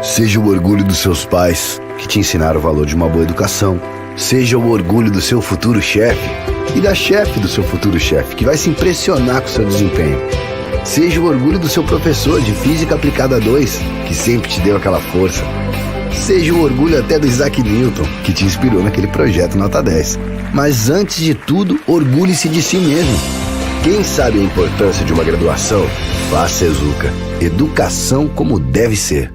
Seja o orgulho dos seus pais, que te ensinaram o valor de uma boa educação. Seja o orgulho do seu futuro chefe e da chefe do seu futuro chefe, que vai se impressionar com o seu desempenho. Seja o orgulho do seu professor de Física Aplicada 2, que sempre te deu aquela força. Seja o orgulho até do Isaac Newton, que te inspirou naquele projeto Nota 10. Mas antes de tudo, orgulhe-se de si mesmo. Quem sabe a importância de uma graduação? Faça Ezuca. Educação como deve ser.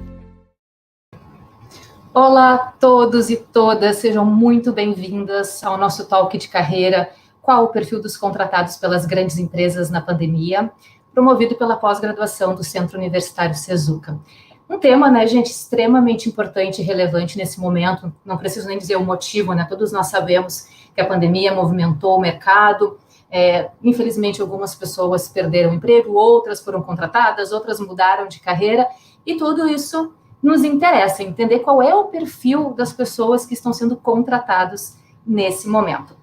Olá a todos e todas, sejam muito bem-vindas ao nosso talk de carreira, qual o perfil dos contratados pelas grandes empresas na pandemia, promovido pela pós-graduação do Centro Universitário Sezuca. Um tema, né, gente, extremamente importante e relevante nesse momento, não preciso nem dizer o motivo, né, todos nós sabemos que a pandemia movimentou o mercado, infelizmente algumas pessoas perderam emprego, outras foram contratadas, outras mudaram de carreira, e tudo isso nos interessa entender qual é o perfil das pessoas que estão sendo contratados nesse momento.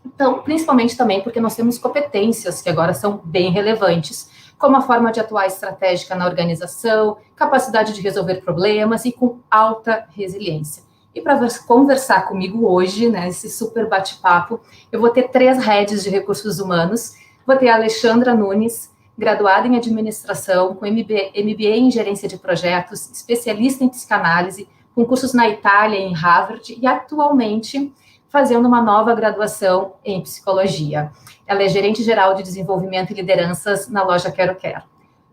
Então, principalmente também porque nós temos competências que agora são bem relevantes, como a forma de atuar estratégica na organização, capacidade de resolver problemas e com alta resiliência. E para conversar comigo hoje, né, esse super bate-papo, eu vou ter 3 heads de recursos humanos. Vou ter a Alexandra Nunes, graduada em administração, com MBA em gerência de projetos, especialista em psicanálise, com cursos na Itália e em Harvard, e atualmente fazendo uma nova graduação em psicologia. Ela é gerente geral de desenvolvimento e lideranças na loja Quero Quero.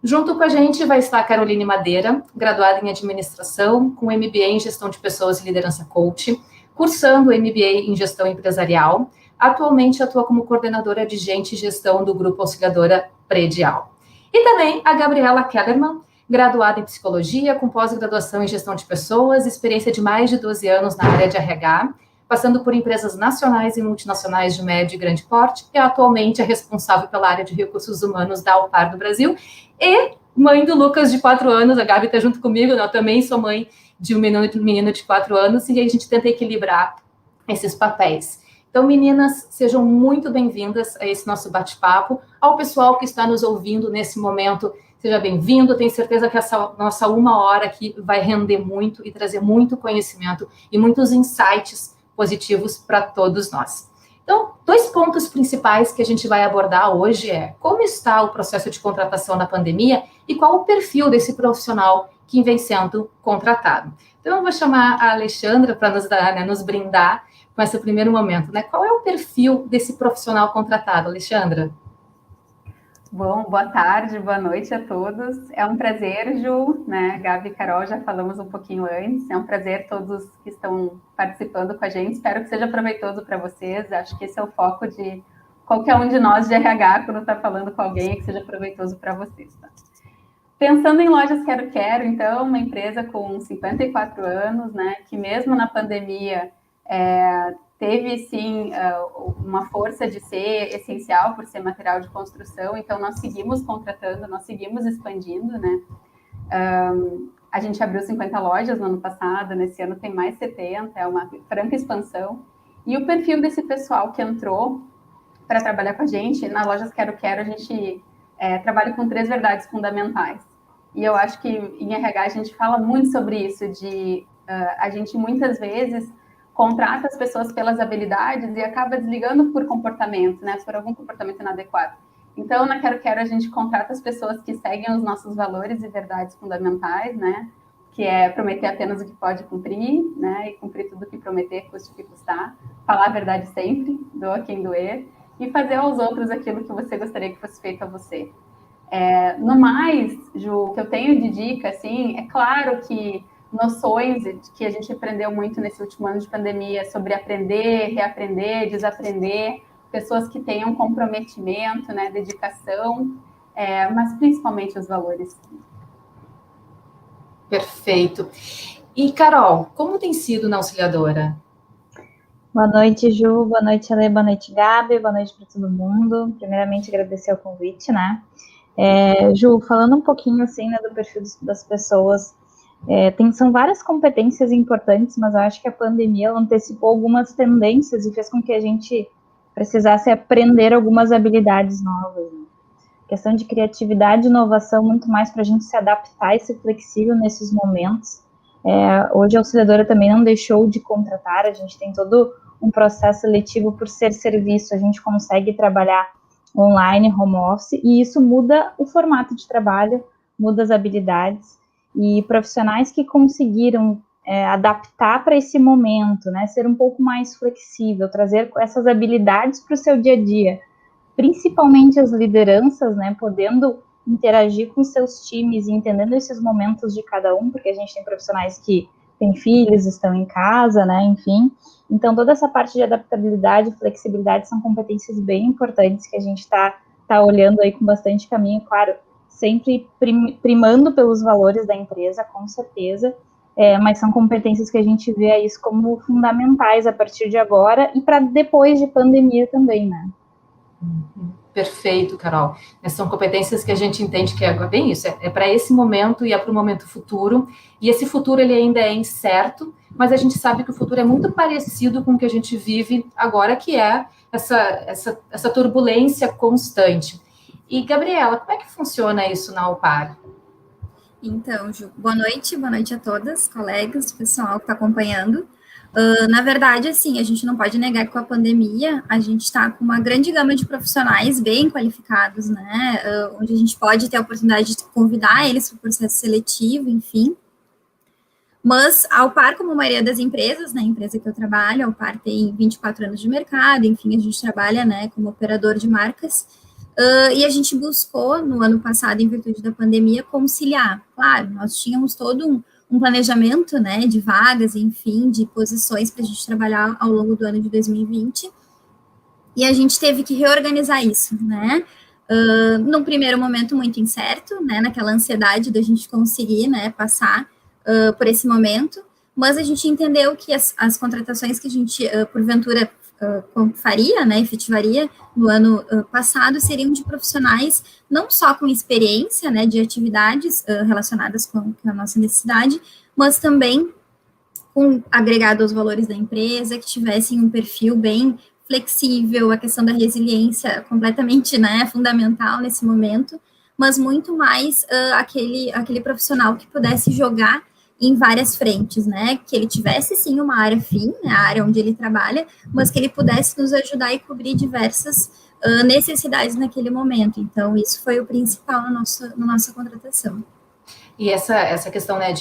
Junto com a gente vai estar a Caroline Madeira, graduada em administração, com MBA em gestão de pessoas e liderança coach, cursando MBA em gestão empresarial. Atualmente atua como coordenadora de gente e gestão do Grupo Auxiliadora Predial. E também a Gabriela Kellerman, graduada em psicologia, com pós-graduação em gestão de pessoas, experiência de mais de 12 anos na área de RH, passando por empresas nacionais e multinacionais de médio e grande porte, e atualmente é responsável pela área de recursos humanos da Alpar do Brasil, e mãe do Lucas, de 4 anos, a Gabi está junto comigo, eu também sou mãe de um menino de 4 anos, e a gente tenta equilibrar esses papéis. Então, meninas, sejam muito bem-vindas a esse nosso bate-papo. Ao pessoal que está nos ouvindo nesse momento, seja bem-vindo. Tenho certeza que essa nossa 1 hora aqui vai render muito e trazer muito conhecimento e muitos insights positivos para todos nós. Então, 2 pontos principais que a gente vai abordar hoje é como está o processo de contratação na pandemia e qual o perfil desse profissional que vem sendo contratado. Então, eu vou chamar a Alexandra para nos brindar com esse primeiro momento, né? Qual é o perfil desse profissional contratado, Alexandra? Bom, boa tarde, boa noite a todos. É um prazer, Ju, né? Gabi e Carol, já falamos um pouquinho antes. É um prazer todos que estão participando com a gente. Espero que seja proveitoso para vocês. Acho que esse é o foco de qualquer um de nós de RH quando está falando com alguém, que seja proveitoso para vocês, tá? Pensando em Lojas Quero Quero, então, uma empresa com 54 anos, né? Que mesmo na pandemia teve, sim, uma força de ser essencial por ser material de construção, então nós seguimos contratando, nós seguimos expandindo, né? A gente abriu 50 lojas no ano passado, nesse ano tem mais 70, é uma franca expansão. E o perfil desse pessoal que entrou para trabalhar com a gente, na Lojas Quero Quero, a gente trabalha com 3 verdades fundamentais. E eu acho que em RH a gente fala muito sobre isso, de a gente muitas vezes contrata as pessoas pelas habilidades e acaba desligando por comportamento, né? Por algum comportamento inadequado. Então, na Quero Quero, a gente contrata as pessoas que seguem os nossos valores e verdades fundamentais, né? Que é prometer apenas o que pode cumprir, né? E cumprir tudo o que prometer, custe o que custar. Falar a verdade sempre, doa quem doer. E fazer aos outros aquilo que você gostaria que fosse feito a você. No mais, Ju, o que eu tenho de dica, assim, é claro que noções que a gente aprendeu muito nesse último ano de pandemia sobre aprender, reaprender, desaprender, pessoas que tenham comprometimento, né, dedicação, mas principalmente os valores. Perfeito. E, Carol, como tem sido na Auxiliadora? Boa noite, Ju, boa noite, Ale, boa noite, Gabi, boa noite para todo mundo. Primeiramente, agradecer o convite, né? Ju, falando um pouquinho, assim, né, do perfil das pessoas, são várias competências importantes, mas eu acho que a pandemia antecipou algumas tendências e fez com que a gente precisasse aprender algumas habilidades novas, né? Questão de criatividade e inovação, muito mais para a gente se adaptar e ser flexível nesses momentos. Hoje a auxiliadora também não deixou de contratar, a gente tem todo um processo seletivo por ser serviço, a gente consegue trabalhar online, home office, e isso muda o formato de trabalho, muda as habilidades, e profissionais que conseguiram adaptar para esse momento, né, ser um pouco mais flexível, trazer essas habilidades para o seu dia a dia, principalmente as lideranças, né, podendo interagir com seus times e entendendo esses momentos de cada um, porque a gente tem profissionais que têm filhos, estão em casa, né, enfim. Então, toda essa parte de adaptabilidade e flexibilidade são competências bem importantes que a gente está olhando aí com bastante caminho, claro, sempre primando pelos valores da empresa, com certeza, mas são competências que a gente vê isso como fundamentais a partir de agora e para depois de pandemia também, né? Perfeito, Carol. São competências que a gente entende que é bem isso, é para esse momento e é para o momento futuro, e esse futuro ele ainda é incerto, mas a gente sabe que o futuro é muito parecido com o que a gente vive agora, que é essa turbulência constante. E, Gabriela, como é que funciona isso na Alpar? Então, Ju, boa noite a todas, colegas, pessoal que está acompanhando. Na verdade, assim, a gente não pode negar que com a pandemia a gente está com uma grande gama de profissionais bem qualificados, né? Onde a gente pode ter a oportunidade de convidar eles para o processo seletivo, enfim. Mas a Alpar, como a maioria das empresas, né, a empresa que eu trabalho, a Alpar tem 24 anos de mercado, enfim, a gente trabalha, né, como operador de marcas, e a gente buscou, no ano passado, em virtude da pandemia, conciliar. Claro, nós tínhamos todo um planejamento, né, de vagas, enfim, de posições para a gente trabalhar ao longo do ano de 2020, e a gente teve que reorganizar isso, né, num primeiro momento muito incerto, né, naquela ansiedade da gente conseguir, né, passar por esse momento, mas a gente entendeu que as contratações que a gente, porventura, faria, né, efetivaria no ano passado, seriam de profissionais não só com experiência, né, de atividades relacionadas com a nossa necessidade, mas também com agregado aos valores da empresa, que tivessem um perfil bem flexível, a questão da resiliência completamente, né, fundamental nesse momento, mas muito mais aquele profissional que pudesse jogar em várias frentes, né, que ele tivesse sim uma área fim, né, a área onde ele trabalha, mas que ele pudesse nos ajudar e cobrir diversas necessidades naquele momento. Então, isso foi o principal na nossa contratação. E essa questão, né,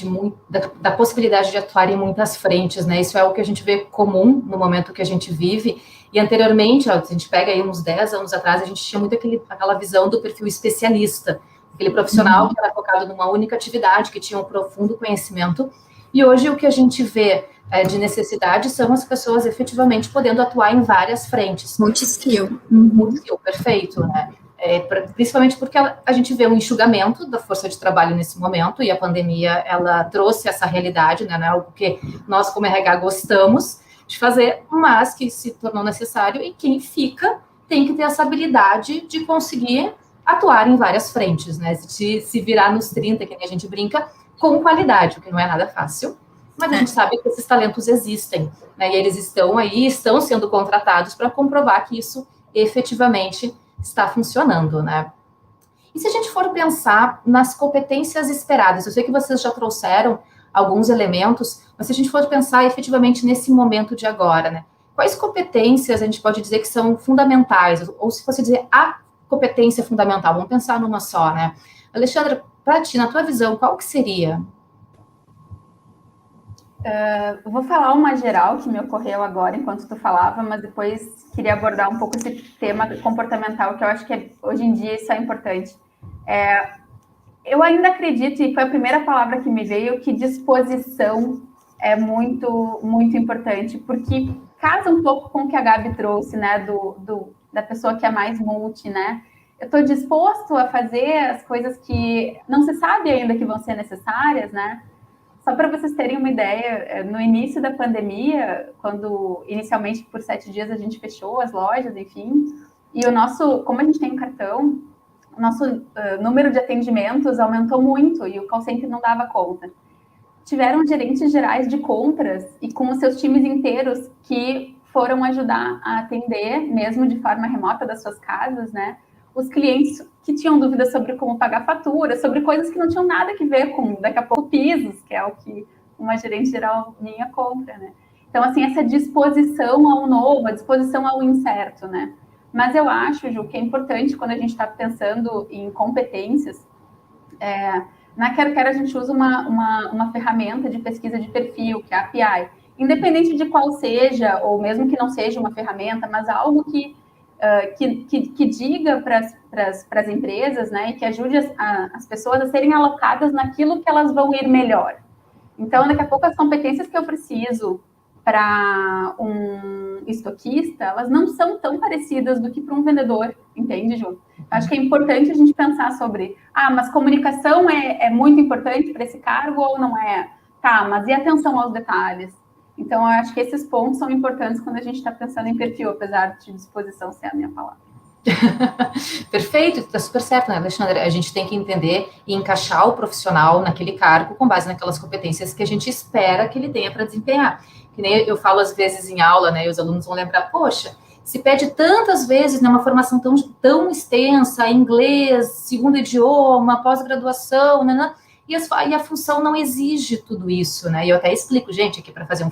da possibilidade de atuar em muitas frentes, né, isso é o que a gente vê comum no momento que a gente vive, e anteriormente, ó, se a gente pega aí uns 10 anos atrás, a gente tinha muito aquela visão do perfil especialista, aquele profissional que era focado numa única atividade, que tinha um profundo conhecimento, e hoje o que a gente vê de necessidade são as pessoas efetivamente podendo atuar em várias frentes. Multiskill. Multiskill, perfeito, né? Principalmente porque a gente vê um enxugamento da força de trabalho nesse momento, e a pandemia, ela trouxe essa realidade, né? Não é algo que nós, como RH, gostamos de fazer, mas que se tornou necessário, e quem fica tem que ter essa habilidade de conseguir atuar em várias frentes, né? Se virar nos 30, que nem a gente brinca, com qualidade, o que não é nada fácil, mas a gente sabe que esses talentos existem, né? E eles estão aí, estão sendo contratados para comprovar que isso efetivamente está funcionando, né? E se a gente for pensar nas competências esperadas, eu sei que vocês já trouxeram alguns elementos, mas se a gente for pensar efetivamente nesse momento de agora, né? Quais competências a gente pode dizer que são fundamentais? Ou se fosse dizer a competência fundamental, vamos pensar numa só, né? Alexandra, para ti, na tua visão, qual que seria? Eu vou falar uma geral que me ocorreu agora enquanto tu falava, mas depois queria abordar um pouco esse tema comportamental, que eu acho que hoje em dia isso é importante. Eu ainda acredito, e foi a primeira palavra que me veio, que disposição é muito, muito importante, porque casa um pouco com o que a Gabi trouxe, né, da pessoa que é mais multi, né? Eu estou disposto a fazer as coisas que não se sabe ainda que vão ser necessárias, né? Só para vocês terem uma ideia, no início da pandemia, quando inicialmente por 7 dias a gente fechou as lojas, enfim, e como a gente tem um cartão, o nosso número de atendimentos aumentou muito e o call center não dava conta. Tiveram gerentes gerais de compras e com os seus times inteiros que foram ajudar a atender, mesmo de forma remota das suas casas, né? Os clientes que tinham dúvidas sobre como pagar fatura, sobre coisas que não tinham nada a ver com, daqui a pouco, pisos, que é o que uma gerente geral minha compra, né? Então, assim, essa disposição ao novo, a disposição ao incerto, né? Mas eu acho, Ju, que é importante quando a gente está pensando em competências, na Quero Quero a gente usa uma ferramenta de pesquisa de perfil, que é a API. Independente de qual seja, ou mesmo que não seja uma ferramenta, mas algo que diga para as empresas, né, e que ajude as pessoas a serem alocadas naquilo que elas vão ir melhor. Então, daqui a pouco, as competências que eu preciso para um estoquista, elas não são tão parecidas do que para um vendedor, entende, Ju? Acho que é importante a gente pensar sobre, mas comunicação é muito importante para esse cargo ou não é? Tá, mas e atenção aos detalhes? Então, eu acho que esses pontos são importantes quando a gente está pensando em perfil, apesar de disposição ser a minha palavra. Perfeito, está super certo, né, Alexandre? A gente tem que entender e encaixar o profissional naquele cargo com base naquelas competências que a gente espera que ele tenha para desempenhar. Que nem eu falo às vezes em aula, né, e os alunos vão lembrar, poxa, se pede tantas vezes, né, uma formação tão extensa, inglês, segundo idioma, pós-graduação, né, e a função não exige tudo isso, né, e eu até explico, gente, aqui para fazer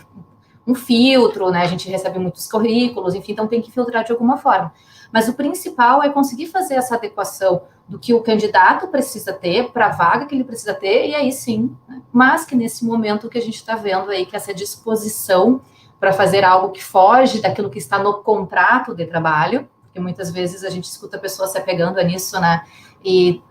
um filtro, né, a gente recebe muitos currículos, enfim, então tem que filtrar de alguma forma. Mas o principal é conseguir fazer essa adequação do que o candidato precisa ter para a vaga que ele precisa ter, e aí sim, né? Mas que nesse momento que a gente está vendo aí, que essa disposição para fazer algo que foge daquilo que está no contrato de trabalho, porque muitas vezes a gente escuta pessoas se apegando nisso, né? E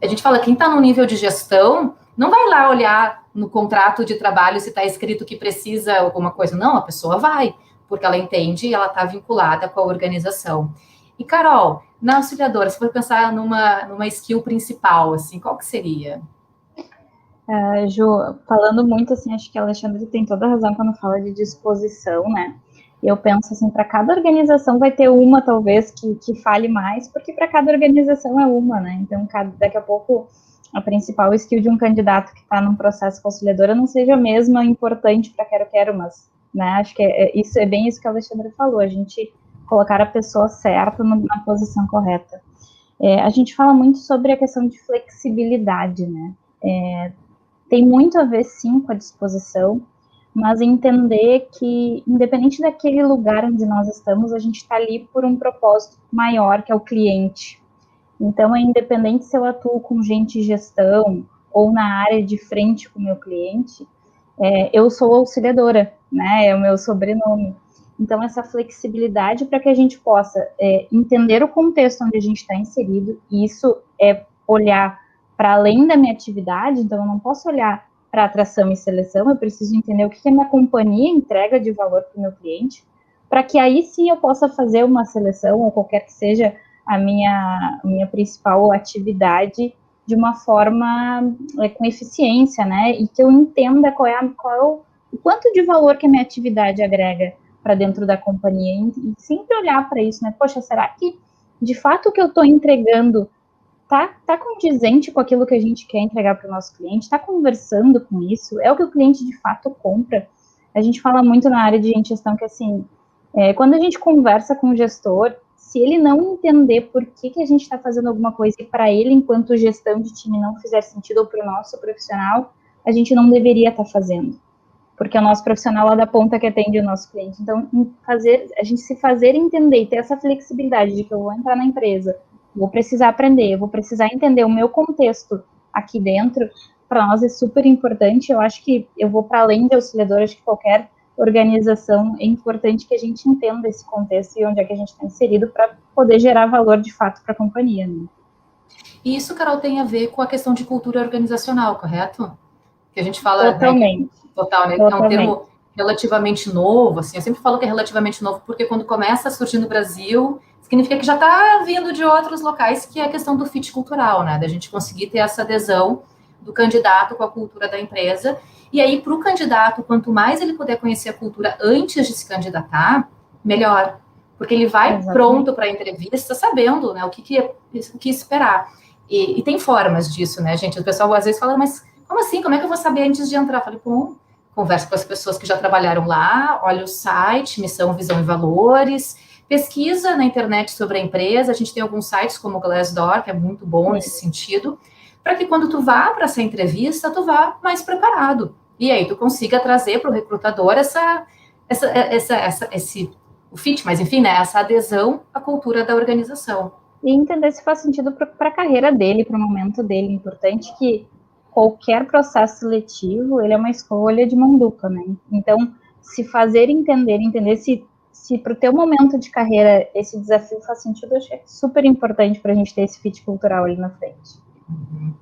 a gente fala, quem está no nível de gestão, não vai lá olhar no contrato de trabalho se está escrito que precisa alguma coisa. Não, a pessoa vai, porque ela entende e ela está vinculada com a organização. E, Carol, na auxiliadora, se for pensar numa skill principal, assim, qual que seria? Ju, falando muito, assim, acho que a Alexandre tem toda a razão quando fala de disposição, né? Eu penso, assim, para cada organização vai ter uma, talvez, que fale mais, porque para cada organização é uma, né? Então, daqui a pouco, a principal skill de um candidato que está num processo com a auxiliadora não seja a mesma importante para Quero, mas, né, acho que é bem isso que a Alexandre falou, a gente colocar a pessoa certa na posição correta. A gente fala muito sobre a questão de flexibilidade, né? Tem muito a ver, sim, com a disposição, mas entender que, independente daquele lugar onde nós estamos, a gente está ali por um propósito maior, que é o cliente. Então, é independente se eu atuo com gente de gestão ou na área de frente com o meu cliente, eu sou auxiliadora, né? É o meu sobrenome. Então, essa flexibilidade para que a gente possa entender o contexto onde a gente está inserido, e isso é olhar para além da minha atividade, então eu não posso olhar para atração e seleção, eu preciso entender o que a minha companhia entrega de valor para o meu cliente, para que aí sim eu possa fazer uma seleção, ou qualquer que seja a minha principal atividade, de uma forma com eficiência, né, e que eu entenda qual é o quanto de valor que a minha atividade agrega para dentro da companhia, e sempre olhar para isso, né? Poxa, será que de fato o que eu estou entregando tá condizente com aquilo que a gente quer entregar para o nosso cliente? Está conversando com isso? É o que o cliente de fato compra? A gente fala muito na área de gestão que, assim, quando a gente conversa com o gestor, se ele não entender por que a gente está fazendo alguma coisa e para ele, enquanto gestão de time, não fizer sentido, ou para o nosso profissional, a gente não deveria estar fazendo. Porque é o nosso profissional lá da ponta que atende o nosso cliente. Então, a gente se fazer entender e ter essa flexibilidade de que eu vou entrar na empresa, vou precisar aprender, vou precisar entender o meu contexto aqui dentro, para nós é super importante. Eu acho que eu vou para além de auxiliadora, acho que qualquer organização é importante que a gente entenda esse contexto e onde é que a gente está inserido para poder gerar valor de fato para a companhia, né? E isso, Carol, tem a ver com a questão de cultura organizacional, correto? Que a gente fala, totalmente. Né, total, né? É um termo relativamente novo, assim, eu sempre falo que é relativamente novo, porque quando começa a surgir no Brasil, significa que já está vindo de outros locais, que é a questão do fit cultural, né? Da gente conseguir ter essa adesão do candidato com a cultura da empresa. E aí, para o candidato, quanto mais ele puder conhecer a cultura antes de se candidatar, melhor. Porque ele vai pronto para a entrevista, sabendo, né, o que esperar. E tem formas disso, né, gente? O pessoal às vezes fala, mas como assim? Como é que eu vou saber antes de entrar? Eu falei, bom, conversa com as pessoas que já trabalharam lá, olha o site, missão, visão e valores, pesquisa na internet sobre a empresa. A gente tem alguns sites como o Glassdoor, que é muito bom nesse sentido, para que quando tu vá para essa entrevista, tu vá mais preparado, e aí tu consiga trazer para o recrutador o fit, mas enfim, né, essa adesão à cultura da organização. E entender se faz sentido para a carreira dele, para o momento dele. É importante que qualquer processo seletivo, ele é uma escolha de mão dupla, né? Então, se fazer entender se para o teu momento de carreira esse desafio faz sentido, eu acho que é super importante para a gente ter esse fit cultural ali na frente.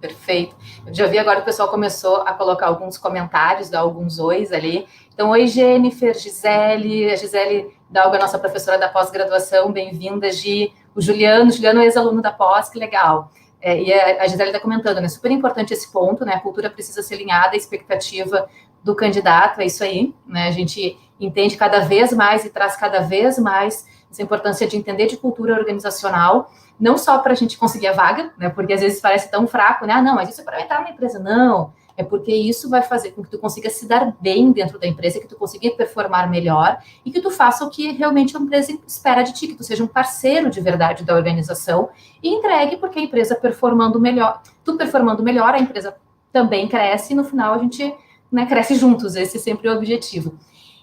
Perfeito. Eu já vi agora que o pessoal começou a colocar alguns comentários, dar alguns ois ali. Então, oi, Jennifer, Gisele, a Gisele Dalga, nossa professora da pós-graduação, bem-vinda, Gi. O Juliano é ex-aluno da pós, que legal. E a Gisele está comentando, né? Super importante esse ponto, né? A cultura precisa ser alinhada à expectativa do candidato, é isso aí, né? A gente entende cada vez mais e traz cada vez mais essa importância de entender de cultura organizacional, não só para a gente conseguir a vaga, né? Porque às vezes parece tão fraco, né? Ah, não, mas isso é para entrar na empresa. Não, é porque isso vai fazer com que tu consiga se dar bem dentro da empresa, que tu consiga performar melhor e que tu faça o que realmente a empresa espera de ti, que tu seja um parceiro de verdade da organização e entregue, porque a empresa performando melhor, tu performando melhor, a empresa também cresce e no final a gente, né, cresce juntos, esse é sempre o objetivo.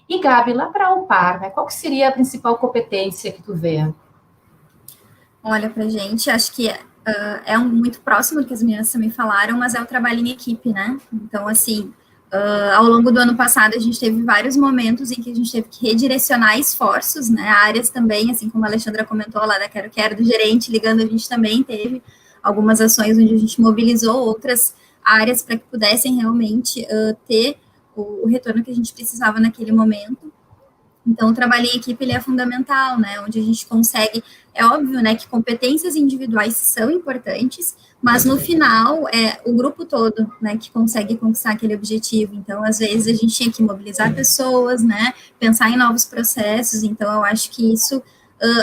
E Gabi, lá para a Alpar, né, qual que seria a principal competência que tu vê? Olha, pra gente, acho que muito próximo do que as meninas também falaram, mas é o trabalho em equipe, né? Então, assim, ao longo do ano passado, a gente teve vários momentos em que a gente teve que redirecionar esforços, né? Áreas também, assim como a Alexandra comentou lá da Quero Quero, do gerente ligando, a gente também teve algumas ações onde a gente mobilizou outras áreas para que pudessem realmente ter o retorno que a gente precisava naquele momento. Então, o trabalho em equipe, ele é fundamental, né, onde a gente consegue, é óbvio, né, que competências individuais são importantes, mas no final, é o grupo todo, né, que consegue conquistar aquele objetivo. Então, às vezes, a gente tinha que mobilizar pessoas, né, pensar em novos processos. Então, eu acho que isso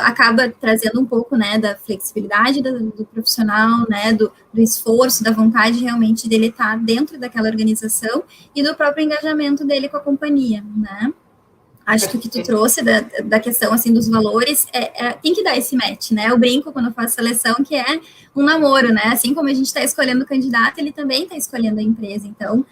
acaba trazendo um pouco, né, da flexibilidade do profissional, né, do esforço, da vontade realmente dele estar dentro daquela organização e do próprio engajamento dele com a companhia, né. Acho que o que tu trouxe da questão, assim, dos valores, tem que dar esse match, né? Eu brinco quando eu faço seleção, que é um namoro, né? Assim como a gente está escolhendo o candidato, ele também está escolhendo a empresa. Então,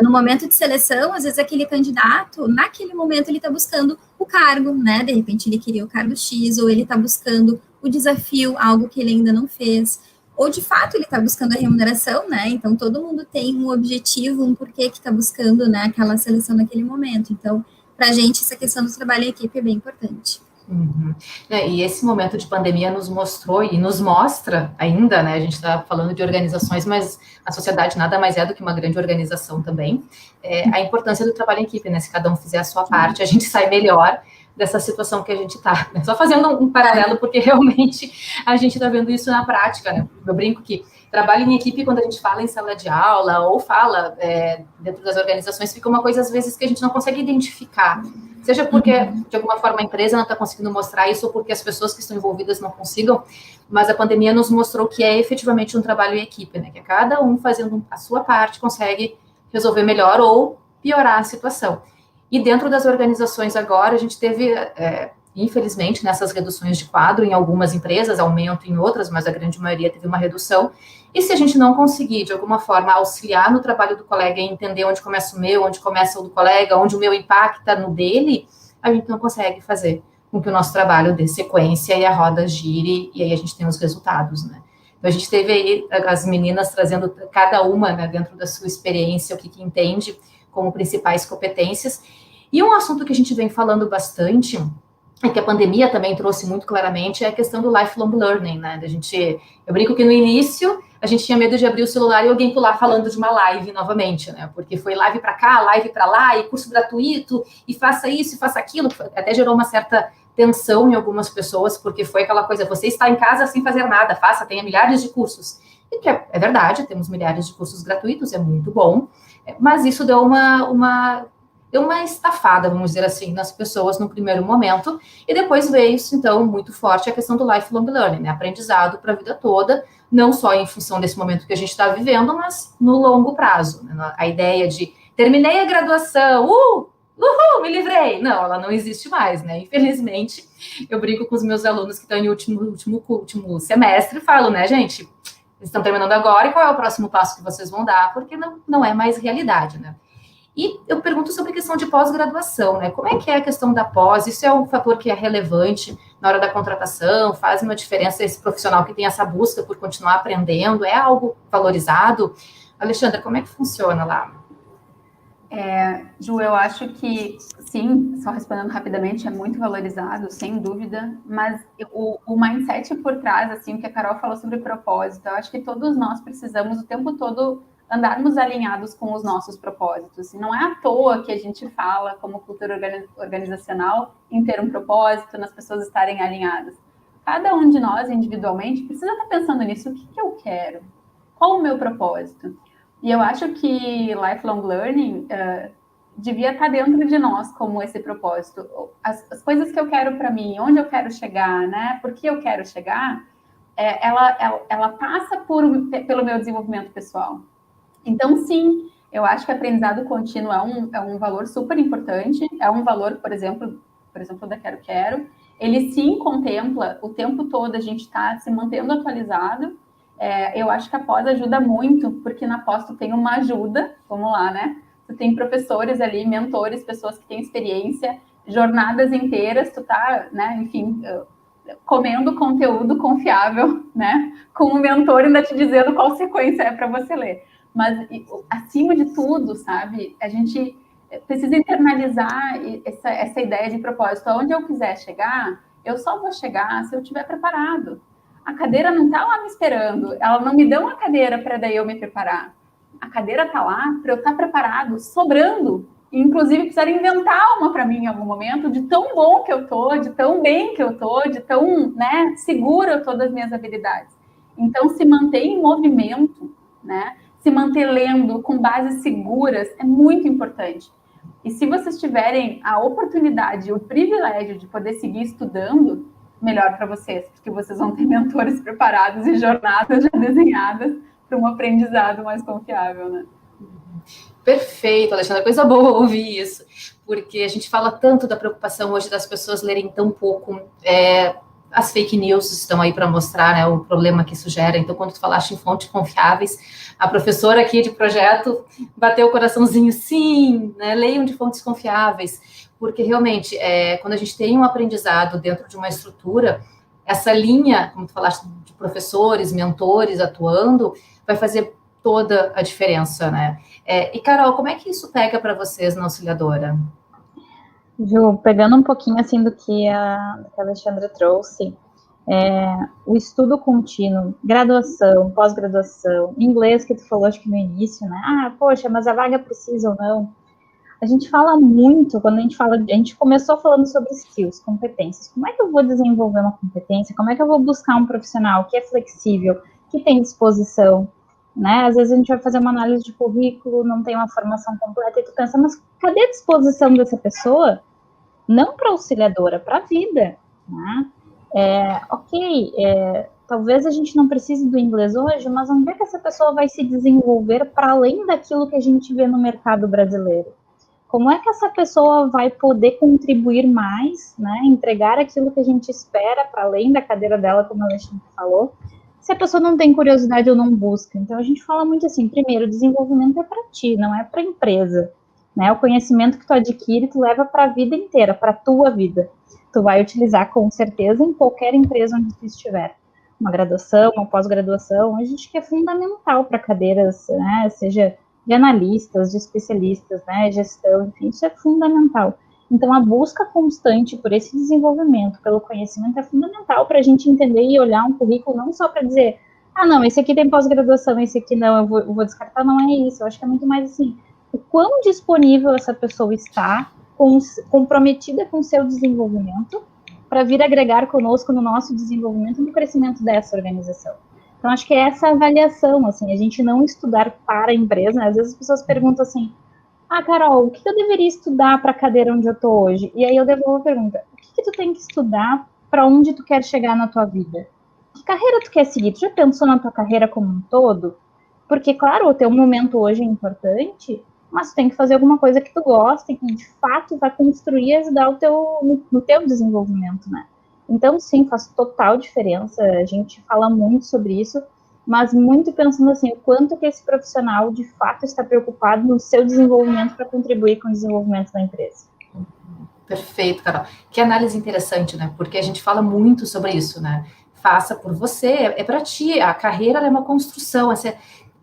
no momento de seleção, às vezes aquele candidato, naquele momento, ele está buscando o cargo, né? De repente, ele queria o cargo X, ou ele está buscando o desafio, algo que ele ainda não fez. Ou, de fato, ele está buscando a remuneração, né? Então, todo mundo tem um objetivo, um porquê que está buscando, né, aquela seleção naquele momento. Então, para a gente, essa questão do trabalho em equipe é bem importante. Uhum. E esse momento de pandemia nos mostrou e nos mostra ainda, né? A gente está falando de organizações, mas a sociedade nada mais é do que uma grande organização também. A importância do trabalho em equipe, né? Se cada um fizer a sua parte, a gente sai melhor dessa situação que a gente está. Né? Só fazendo um paralelo, porque realmente a gente está vendo isso na prática, né? Eu brinco que trabalho em equipe, quando a gente fala em sala de aula ou fala dentro das organizações, fica uma coisa, às vezes, que a gente não consegue identificar. Seja porque, de alguma forma, a empresa não está conseguindo mostrar isso ou porque as pessoas que estão envolvidas não consigam, mas a pandemia nos mostrou que é efetivamente um trabalho em equipe, né? Que cada um fazendo a sua parte consegue resolver melhor ou piorar a situação. E dentro das organizações agora, a gente teve, infelizmente, nessas reduções de quadro, em algumas empresas, aumento em outras, mas a grande maioria teve uma redução. E se a gente não conseguir, de alguma forma, auxiliar no trabalho do colega e entender onde começa o meu, onde começa o do colega, onde o meu impacta no dele, a gente não consegue fazer com que o nosso trabalho dê sequência e a roda gire, e aí a gente tem os resultados, né? Então, a gente teve aí as meninas trazendo cada uma, né, dentro da sua experiência, o que entende como principais competências. E um assunto que a gente vem falando bastante, e que a pandemia também trouxe muito claramente, é a questão do lifelong learning, né? Eu brinco que no início a gente tinha medo de abrir o celular e alguém pular falando de uma live novamente, né? Porque foi live para cá, live para lá, e curso gratuito, e faça isso, e faça aquilo. Até gerou uma certa tensão em algumas pessoas, porque foi aquela coisa, você está em casa sem fazer nada, tenha milhares de cursos. E que é verdade, temos milhares de cursos gratuitos, é muito bom, mas isso deu uma estafada, vamos dizer assim, nas pessoas no primeiro momento, e depois veio isso, então, muito forte, a questão do lifelong learning, né? Aprendizado para a vida toda, não só em função desse momento que a gente está vivendo, mas no longo prazo, né? A ideia de, terminei a graduação, me livrei, não, ela não existe mais, né? Infelizmente, eu brinco com os meus alunos que estão em último semestre e falo, né, gente, eles estão terminando agora, e qual é o próximo passo que vocês vão dar? Porque não é mais realidade, né? E eu pergunto sobre a questão de pós-graduação, né? Como é que é a questão da pós? Isso é um fator que é relevante na hora da contratação? Faz uma diferença esse profissional que tem essa busca por continuar aprendendo? É algo valorizado? Alexandra, como é que funciona lá? Ju, eu acho que sim, só respondendo rapidamente, é muito valorizado, sem dúvida, mas o mindset por trás, assim, o que a Carol falou sobre propósito, eu acho que todos nós precisamos o tempo todo andarmos alinhados com os nossos propósitos. E não é à toa que a gente fala, como cultura organizacional, em ter um propósito, nas pessoas estarem alinhadas. Cada um de nós, individualmente, precisa estar pensando nisso. O que eu quero? Qual o meu propósito? E eu acho que lifelong learning devia estar dentro de nós como esse propósito. As coisas que eu quero para mim, onde eu quero chegar, né? Por que eu quero chegar, ela passa pelo meu desenvolvimento pessoal. Então, sim, eu acho que aprendizado contínuo é um valor super importante, é um valor, por exemplo, da Quero. Ele sim contempla o tempo todo a gente está se mantendo atualizado. Eu acho que a pós ajuda muito, porque na pós tu tem uma ajuda, vamos lá, né? Tu tem professores ali, mentores, pessoas que têm experiência, jornadas inteiras, tu tá, né, enfim, comendo conteúdo confiável, né? Com o mentor ainda te dizendo qual sequência é para você ler. Mas, acima de tudo, sabe, a gente precisa internalizar essa ideia de propósito. Aonde eu quiser chegar, eu só vou chegar se eu estiver preparado. A cadeira não está lá me esperando, ela não me deu uma cadeira para daí eu me preparar. A cadeira está lá para eu estar preparado, sobrando. E, inclusive, precisar inventar uma para mim em algum momento, de tão bom que eu estou, de tão bem que eu estou, de tão, né, segura eu estou das minhas habilidades. Então, se manter em movimento, né, se manter lendo com bases seguras é muito importante. E se vocês tiverem a oportunidade, o privilégio de poder seguir estudando, melhor para vocês, porque vocês vão ter mentores preparados e jornadas já desenhadas para um aprendizado mais confiável, né? Perfeito, Alexandra, coisa boa ouvir isso, porque a gente fala tanto da preocupação hoje das pessoas lerem tão pouco. As fake news estão aí para mostrar, né, o problema que isso gera. Então, quando tu falaste em fontes confiáveis, a professora aqui de projeto bateu o coraçãozinho, sim, né, leiam de fontes confiáveis, porque realmente, quando a gente tem um aprendizado dentro de uma estrutura, essa linha, como tu falaste, de professores, mentores atuando, vai fazer toda a diferença, né? E, Carol, como é que isso pega para vocês na Auxiliadora? Ju, pegando um pouquinho assim do que a Alexandra trouxe, o estudo contínuo, graduação, pós-graduação, inglês que tu falou acho que no início, né? Poxa, mas a vaga precisa ou não? A gente fala muito, quando a gente começou falando sobre skills, competências. Como é que eu vou desenvolver uma competência? Como é que eu vou buscar um profissional que é flexível, que tem disposição, né? Às vezes a gente vai fazer uma análise de currículo, não tem uma formação completa, e tu pensa, mas cadê a disposição dessa pessoa? Não para auxiliadora, para a vida, né? Talvez a gente não precise do inglês hoje, mas onde é que essa pessoa vai se desenvolver para além daquilo que a gente vê no mercado brasileiro? Como é que essa pessoa vai poder contribuir mais, né? Entregar aquilo que a gente espera para além da cadeira dela, como a Alexandre falou, se a pessoa não tem curiosidade ou não busca? Então, a gente fala muito assim, primeiro, o desenvolvimento é para ti, não é para a empresa. Né? O conhecimento que tu adquire, tu leva para a vida inteira, para a tua vida. Tu vai utilizar, com certeza, em qualquer empresa onde tu estiver. Uma graduação, uma pós-graduação, a gente que é fundamental para cadeiras, né? Seja de analistas, de especialistas, né? Gestão, enfim, isso é fundamental. Então, a busca constante por esse desenvolvimento, pelo conhecimento, é fundamental para a gente entender e olhar um currículo não só para dizer, não, esse aqui tem pós-graduação, esse aqui não, eu vou descartar, não é isso. Eu acho que é muito mais assim, o quão disponível essa pessoa está, comprometida com o seu desenvolvimento, para vir agregar conosco no nosso desenvolvimento e no crescimento dessa organização. Então, acho que é essa avaliação, assim, a gente não estudar para a empresa, né? Às vezes as pessoas perguntam assim, Carol, o que eu deveria estudar para a cadeira onde eu estou hoje? E aí eu devolvo a pergunta, o que tu tem que estudar para onde tu quer chegar na tua vida? Que carreira tu quer seguir? Tu já pensou na tua carreira como um todo? Porque, claro, o teu momento hoje é importante, mas tu tem que fazer alguma coisa que tu gosta e que, de fato, vai construir e ajudar no teu desenvolvimento, né? Então, sim, faz total diferença. A gente fala muito sobre isso. mas muito pensando assim, o quanto que esse profissional de fato está preocupado no seu desenvolvimento para contribuir com o desenvolvimento da empresa. Perfeito, Carol. Que análise interessante, né? Porque a gente fala muito sobre isso, né? Faça por você, é para ti. A carreira é uma construção.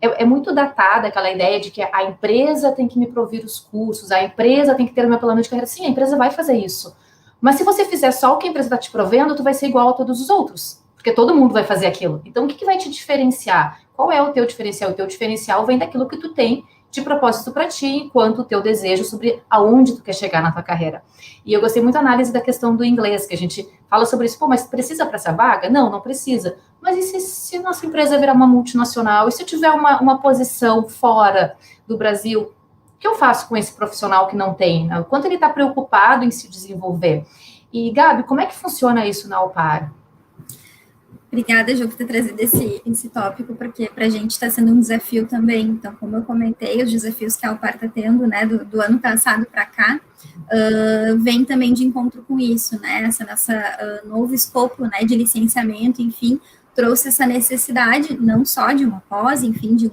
É muito datada aquela ideia de que a empresa tem que me prover os cursos, a empresa tem que ter o meu plano de carreira. Sim, a empresa vai fazer isso. Mas se você fizer só o que a empresa está te provendo, tu vai ser igual a todos os outros. Porque todo mundo vai fazer aquilo. Então, o que vai te diferenciar? Qual é o teu diferencial? O teu diferencial vem daquilo que tu tem de propósito para ti, enquanto o teu desejo sobre aonde tu quer chegar na tua carreira. E eu gostei muito da análise da questão do inglês, que a gente fala sobre isso, mas precisa para essa vaga? Não, não precisa. Mas e se nossa empresa virar uma multinacional? E se eu tiver uma posição fora do Brasil? O que eu faço com esse profissional que não tem? Né? O quanto ele está preocupado em se desenvolver? E, Gabi, como é que funciona isso na Alpar? Obrigada, Ju, por ter trazido esse tópico, porque para a gente está sendo um desafio também. Então, como eu comentei, os desafios que a Alpar está tendo, né, do ano passado para cá, vem também de encontro com isso, né, essa novo escopo, né, de licenciamento, enfim, trouxe essa necessidade, não só de uma pós, enfim, de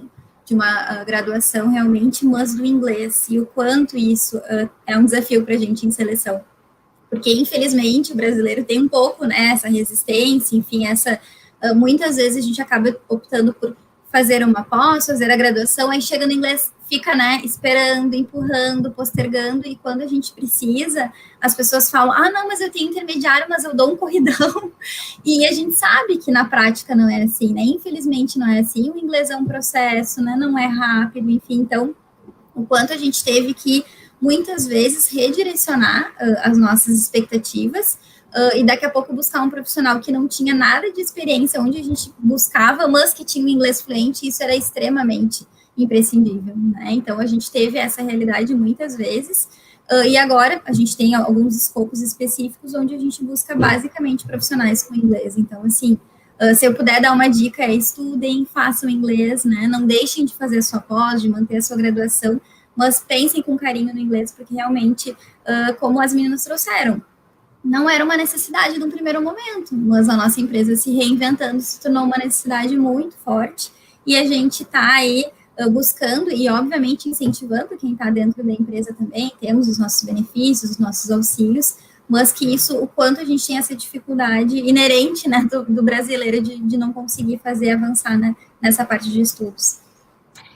uma graduação realmente, mas do inglês, e o quanto isso é um desafio para a gente em seleção. Porque, infelizmente, o brasileiro tem um pouco, né, essa resistência, enfim, muitas vezes a gente acaba optando por fazer uma pós, fazer a graduação, aí chega no inglês, fica, né, esperando, empurrando, postergando, e quando a gente precisa, as pessoas falam, não, mas eu tenho intermediário, mas eu dou um corridão, e a gente sabe que na prática não é assim, né, infelizmente não é assim, o inglês é um processo, né, não é rápido, enfim, então, o quanto a gente teve que muitas vezes redirecionar as nossas expectativas e daqui a pouco buscar um profissional que não tinha nada de experiência, onde a gente buscava, mas que tinha um inglês fluente, e isso era extremamente imprescindível, né? Então, a gente teve essa realidade muitas vezes, e agora a gente tem alguns escopos específicos onde a gente busca basicamente profissionais com inglês. Então, assim, se eu puder dar uma dica, estudem, façam inglês, né? Não deixem de fazer a sua pós, de manter a sua graduação, mas pensem com carinho no inglês, porque realmente, como as meninas trouxeram, não era uma necessidade de um primeiro momento, mas a nossa empresa se reinventando se tornou uma necessidade muito forte, e a gente está aí buscando e, obviamente, incentivando quem está dentro da empresa também, temos os nossos benefícios, os nossos auxílios, mas que isso, o quanto a gente tem essa dificuldade inerente, né, do brasileiro de não conseguir fazer avançar, né, nessa parte de estudos.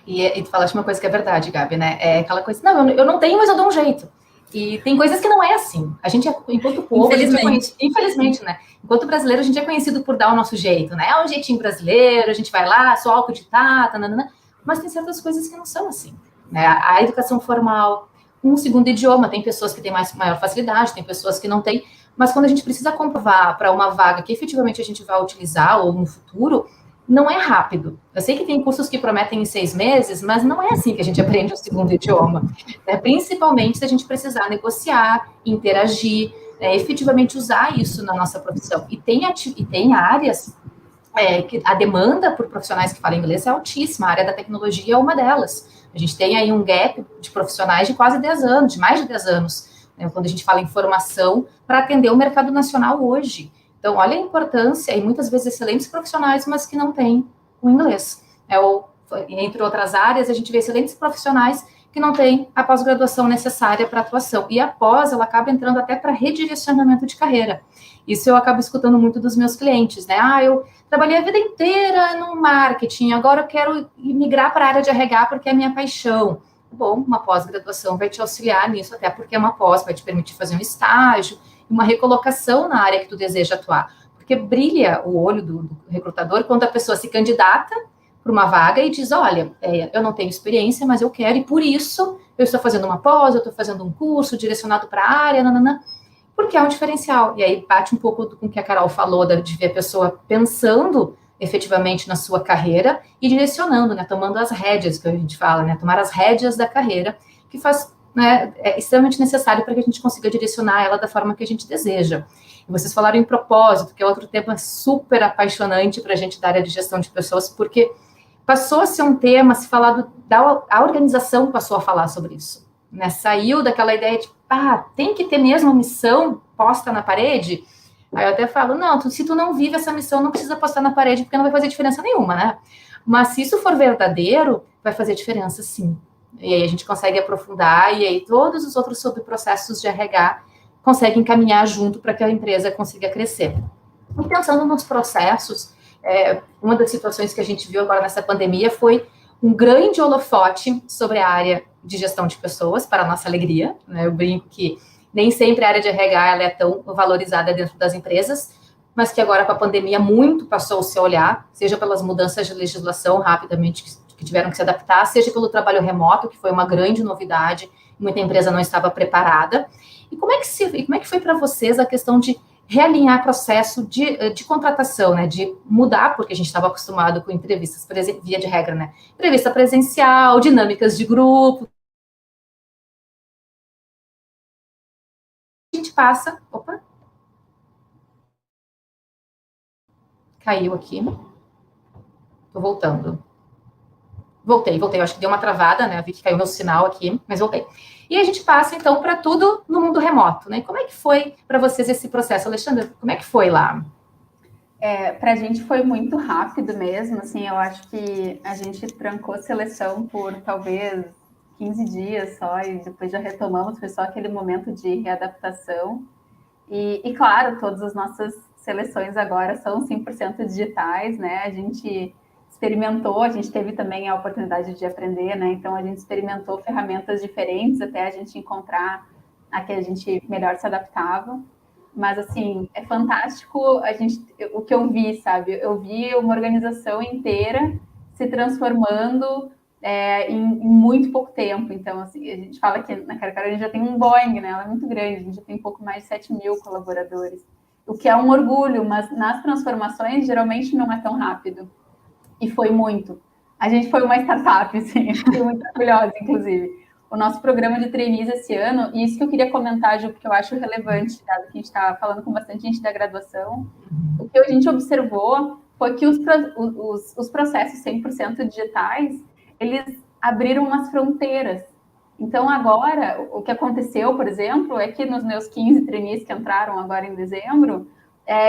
E tu falaste uma coisa que é verdade, Gabi, né? É aquela coisa, não, eu não tenho, mas eu dou um jeito. E tem coisas que não é assim. A gente, enquanto povo, infelizmente, né? Enquanto brasileiro, a gente é conhecido por dar o nosso jeito, né? É um jeitinho brasileiro, a gente vai lá, sou autodidata, nanana, mas tem certas coisas que não são assim, né? A educação formal, um segundo idioma, tem pessoas que têm maior facilidade, tem pessoas que não têm, mas quando a gente precisa comprovar para uma vaga que efetivamente a gente vai utilizar ou no futuro, não é rápido. Eu sei que tem cursos que prometem em 6 meses, mas não é assim que a gente aprende o segundo idioma, né? Principalmente se a gente precisar negociar, interagir, efetivamente usar isso na nossa profissão. E tem áreas que a demanda por profissionais que falam inglês é altíssima, a área da tecnologia é uma delas. A gente tem aí um gap de profissionais de quase 10 anos, de mais de 10 anos, né, quando a gente fala em formação, para atender o mercado nacional hoje. Então, olha a importância, e muitas vezes excelentes profissionais, mas que não têm o inglês. Entre outras áreas, a gente vê excelentes profissionais que não têm a pós-graduação necessária para atuação. E a pós, ela acaba entrando até para redirecionamento de carreira. Isso eu acabo escutando muito dos meus clientes, né? Eu trabalhei a vida inteira no marketing, agora eu quero migrar para a área de RH porque é a minha paixão. Bom, uma pós-graduação vai te auxiliar nisso, até porque uma pós vai te permitir fazer um estágio, uma recolocação na área que tu deseja atuar. Porque brilha o olho do recrutador quando a pessoa se candidata para uma vaga e diz, olha, eu não tenho experiência, mas eu quero, e por isso eu estou fazendo uma pós, eu estou fazendo um curso direcionado para a área, nanana, porque é um diferencial. E aí bate um pouco com o que a Carol falou, de ver a pessoa pensando efetivamente na sua carreira e direcionando, né, tomando as rédeas, que a gente fala, né, tomar as rédeas da carreira, que faz, né, é extremamente necessário para que a gente consiga direcionar ela da forma que a gente deseja. E vocês falaram em propósito, que é outro tema super apaixonante para a gente da área de gestão de pessoas, porque passou a ser um tema, se falar a organização passou a falar sobre isso, né, saiu daquela ideia de, tem que ter mesmo uma missão posta na parede. Aí eu até falo, não, se tu não vive essa missão, não precisa postar na parede, porque não vai fazer diferença nenhuma, né? Mas se isso for verdadeiro, vai fazer diferença, sim. E aí a gente consegue aprofundar, e aí todos os outros subprocessos de RH conseguem caminhar junto para que a empresa consiga crescer. E pensando nos processos, uma das situações que a gente viu agora nessa pandemia foi um grande holofote sobre a área de gestão de pessoas, para a nossa alegria, né? Eu brinco que nem sempre a área de RH ela é tão valorizada dentro das empresas, mas que agora com a pandemia muito passou a se olhar, seja pelas mudanças de legislação rapidamente que tiveram que se adaptar, seja pelo trabalho remoto, que foi uma grande novidade, muita empresa não estava preparada. E como é que foi para vocês a questão de realinhar processo de contratação, né, de mudar, porque a gente estava acostumado com entrevistas, via de regra, né, entrevista presencial, dinâmicas de grupo. A gente passa, caiu aqui, tô voltando. Voltei, eu acho que deu uma travada, né, eu vi que caiu meu sinal aqui, mas voltei. E a gente passa, então, para tudo no mundo remoto, né, como é que foi para vocês esse processo? Alexandra, como é que foi lá? Para a gente foi muito rápido mesmo, assim, eu acho que a gente trancou a seleção por talvez 15 dias só, e depois já retomamos, foi só aquele momento de readaptação. E claro, todas as nossas seleções agora são 100% digitais, né? A gente experimentou, a gente teve também a oportunidade de aprender, né? Então a gente experimentou ferramentas diferentes até a gente encontrar a que a gente melhor se adaptava. Mas assim, é fantástico o que eu vi, sabe? Eu vi uma organização inteira se transformando em muito pouco tempo. Então, assim, a gente fala que na Caro a gente já tem um Boeing, né? Ela é muito grande, a gente já tem um pouco mais de 7 mil colaboradores, o que é um orgulho, mas nas transformações geralmente não é tão rápido. E foi muito. A gente foi uma startup, assim, fiquei muito orgulhosa, inclusive. O nosso programa de trainees esse ano, e isso que eu queria comentar, Ju, porque eu acho relevante, dado que a gente está falando com bastante gente da graduação, o que a gente observou foi que os processos 100% digitais, eles abriram umas fronteiras. Então, agora, o que aconteceu, por exemplo, é que nos meus 15 trainees que entraram agora em dezembro,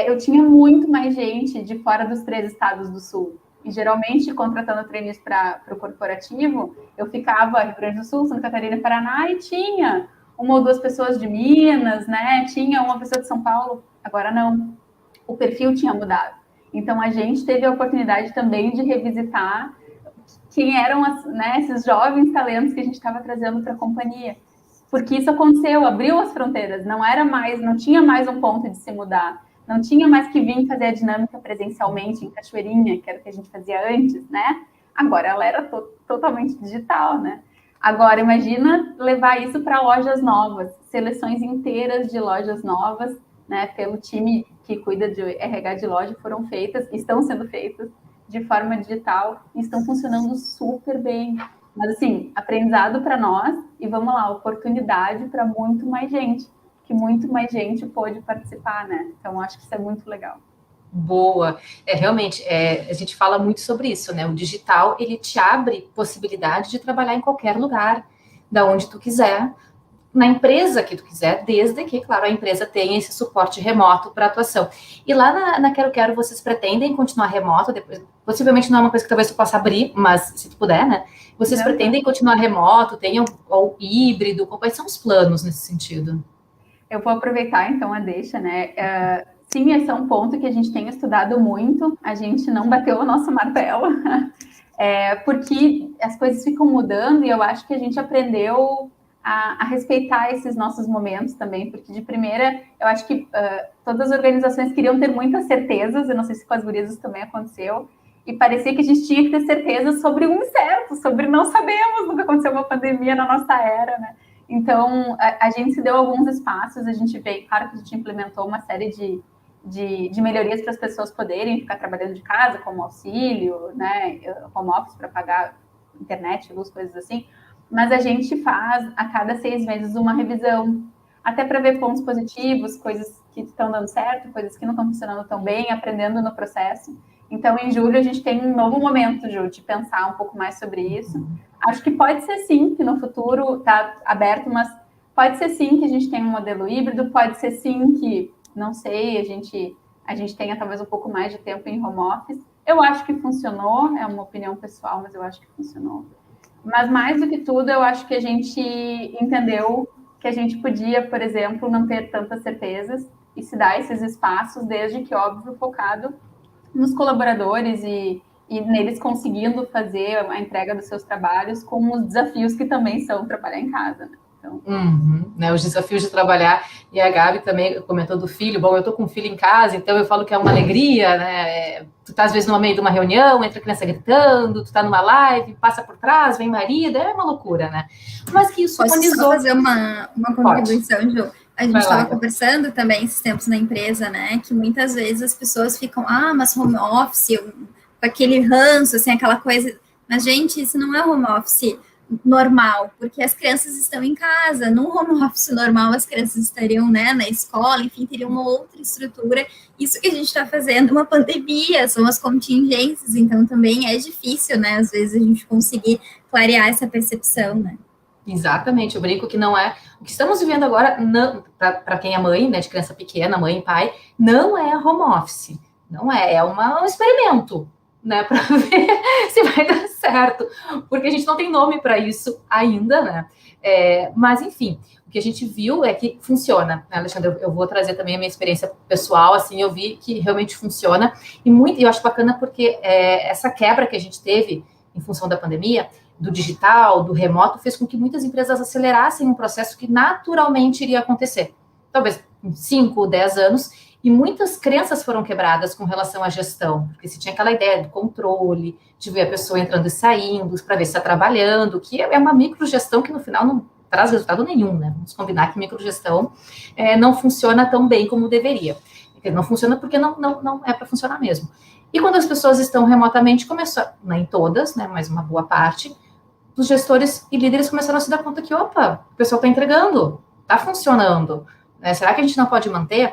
eu tinha muito mais gente de fora dos 3 estados do Sul. E, geralmente, contratando trainees para o corporativo, eu ficava Rio Grande do Sul, Santa Catarina, Paraná, e tinha uma ou duas pessoas de Minas, né? Tinha uma pessoa de São Paulo. Agora, não. O perfil tinha mudado. Então, a gente teve a oportunidade também de revisitar quem eram esses jovens talentos que a gente estava trazendo para a companhia. Porque isso aconteceu, abriu as fronteiras, não tinha mais um ponto de se mudar, não tinha mais que vir fazer a dinâmica presencialmente em Cachoeirinha, que era o que a gente fazia antes, né? Agora ela era totalmente digital, né? Agora, imagina levar isso para lojas novas, seleções inteiras de lojas novas, né? Pelo time que cuida de RH de loja, foram feitas, estão sendo feitas de forma digital e estão funcionando super bem. Mas, assim, aprendizado para nós e, vamos lá, oportunidade para muito mais gente, que muito mais gente pôde participar, né? Então, acho que isso é muito legal. Boa. Realmente, a gente fala muito sobre isso, né? O digital, ele te abre possibilidade de trabalhar em qualquer lugar, da onde tu quiser, na empresa que tu quiser, desde que, claro, a empresa tenha esse suporte remoto para atuação. E lá na Quero vocês pretendem continuar remoto? Depois, possivelmente não é uma coisa que talvez tu possa abrir, mas se tu puder, né? Vocês pretendem continuar remoto, tenham ou híbrido? Quais são os planos nesse sentido? Eu vou aproveitar, então, a deixa, né? Sim, esse é um ponto que a gente tem estudado muito, a gente não bateu o nosso martelo, porque as coisas ficam mudando e eu acho que a gente aprendeu a respeitar esses nossos momentos também, porque de primeira, eu acho que todas as organizações queriam ter muitas certezas, eu não sei se com as gurias isso também aconteceu, e parecia que a gente tinha que ter certeza sobre o incerto, sobre não sabemos nunca aconteceu uma pandemia na nossa era, né? Então, a gente se deu alguns espaços, a gente veio, claro que a gente implementou uma série de melhorias para as pessoas poderem ficar trabalhando de casa, como auxílio, né, home office para pagar internet, luz, coisas assim, mas a gente faz a cada 6 meses uma revisão, até para ver pontos positivos, coisas que estão dando certo, coisas que não estão funcionando tão bem, aprendendo no processo. Então, em julho, a gente tem um novo momento, Ju, de pensar um pouco mais sobre isso. Acho que pode ser sim, que no futuro está aberto, mas pode ser sim que a gente tenha um modelo híbrido, pode ser sim que, não sei, a gente tenha talvez um pouco mais de tempo em home office, Eu acho que funcionou, é uma opinião pessoal, mas eu acho que funcionou. Mas mais do que tudo, eu acho que a gente entendeu que a gente podia, por exemplo, não ter tantas certezas e se dar esses espaços, desde que, óbvio, focado nos colaboradores e neles conseguindo fazer a entrega dos seus trabalhos com os desafios que também são trabalhar em casa, né? Então... né, os desafios de trabalhar, e a Gabi também comentou do filho. Bom, eu tô com um filho em casa, então eu falo que é uma alegria, né? Tu tá às vezes no meio de uma reunião, entra a criança gritando, tu tá numa live, passa por trás, vem marido, é uma loucura, né? Mas que isso Posso só fazer uma contribuição, Ju? A gente estava conversando também esses tempos na empresa, né, que muitas vezes as pessoas ficam, mas home office, aquele ranço, assim, aquela coisa, mas, gente, isso não é home office normal, porque as crianças estão em casa. No home office normal, as crianças estariam, né, na escola, enfim, teriam uma outra estrutura. Isso que a gente está fazendo, uma pandemia, são as contingências, então também é difícil, né, às vezes a gente conseguir clarear essa percepção, né. Exatamente, eu brinco que não é, o que estamos vivendo agora, para quem é mãe, né, de criança pequena, mãe e pai, não é home office, não é um experimento, né, para ver se vai dar certo, porque a gente não tem nome para isso ainda, né, mas enfim, o que a gente viu é que funciona, né, Alexandre, eu vou trazer também a minha experiência pessoal, assim, eu vi que realmente funciona, e eu acho bacana porque essa quebra que a gente teve em função da pandemia, do digital, do remoto, fez com que muitas empresas acelerassem um processo que naturalmente iria acontecer, talvez em 5 ou 10 anos, e muitas crenças foram quebradas com relação à gestão, porque se tinha aquela ideia do controle, de ver a pessoa entrando e saindo, para ver se está trabalhando, que é uma microgestão que no final não traz resultado nenhum, né? Vamos combinar que microgestão não funciona tão bem como deveria. Não funciona porque não é para funcionar mesmo. E quando as pessoas estão remotamente, começou, nem todas, né, mas uma boa parte, os gestores e líderes começaram a se dar conta que, opa, o pessoal está entregando, está funcionando, né? Será que a gente não pode manter?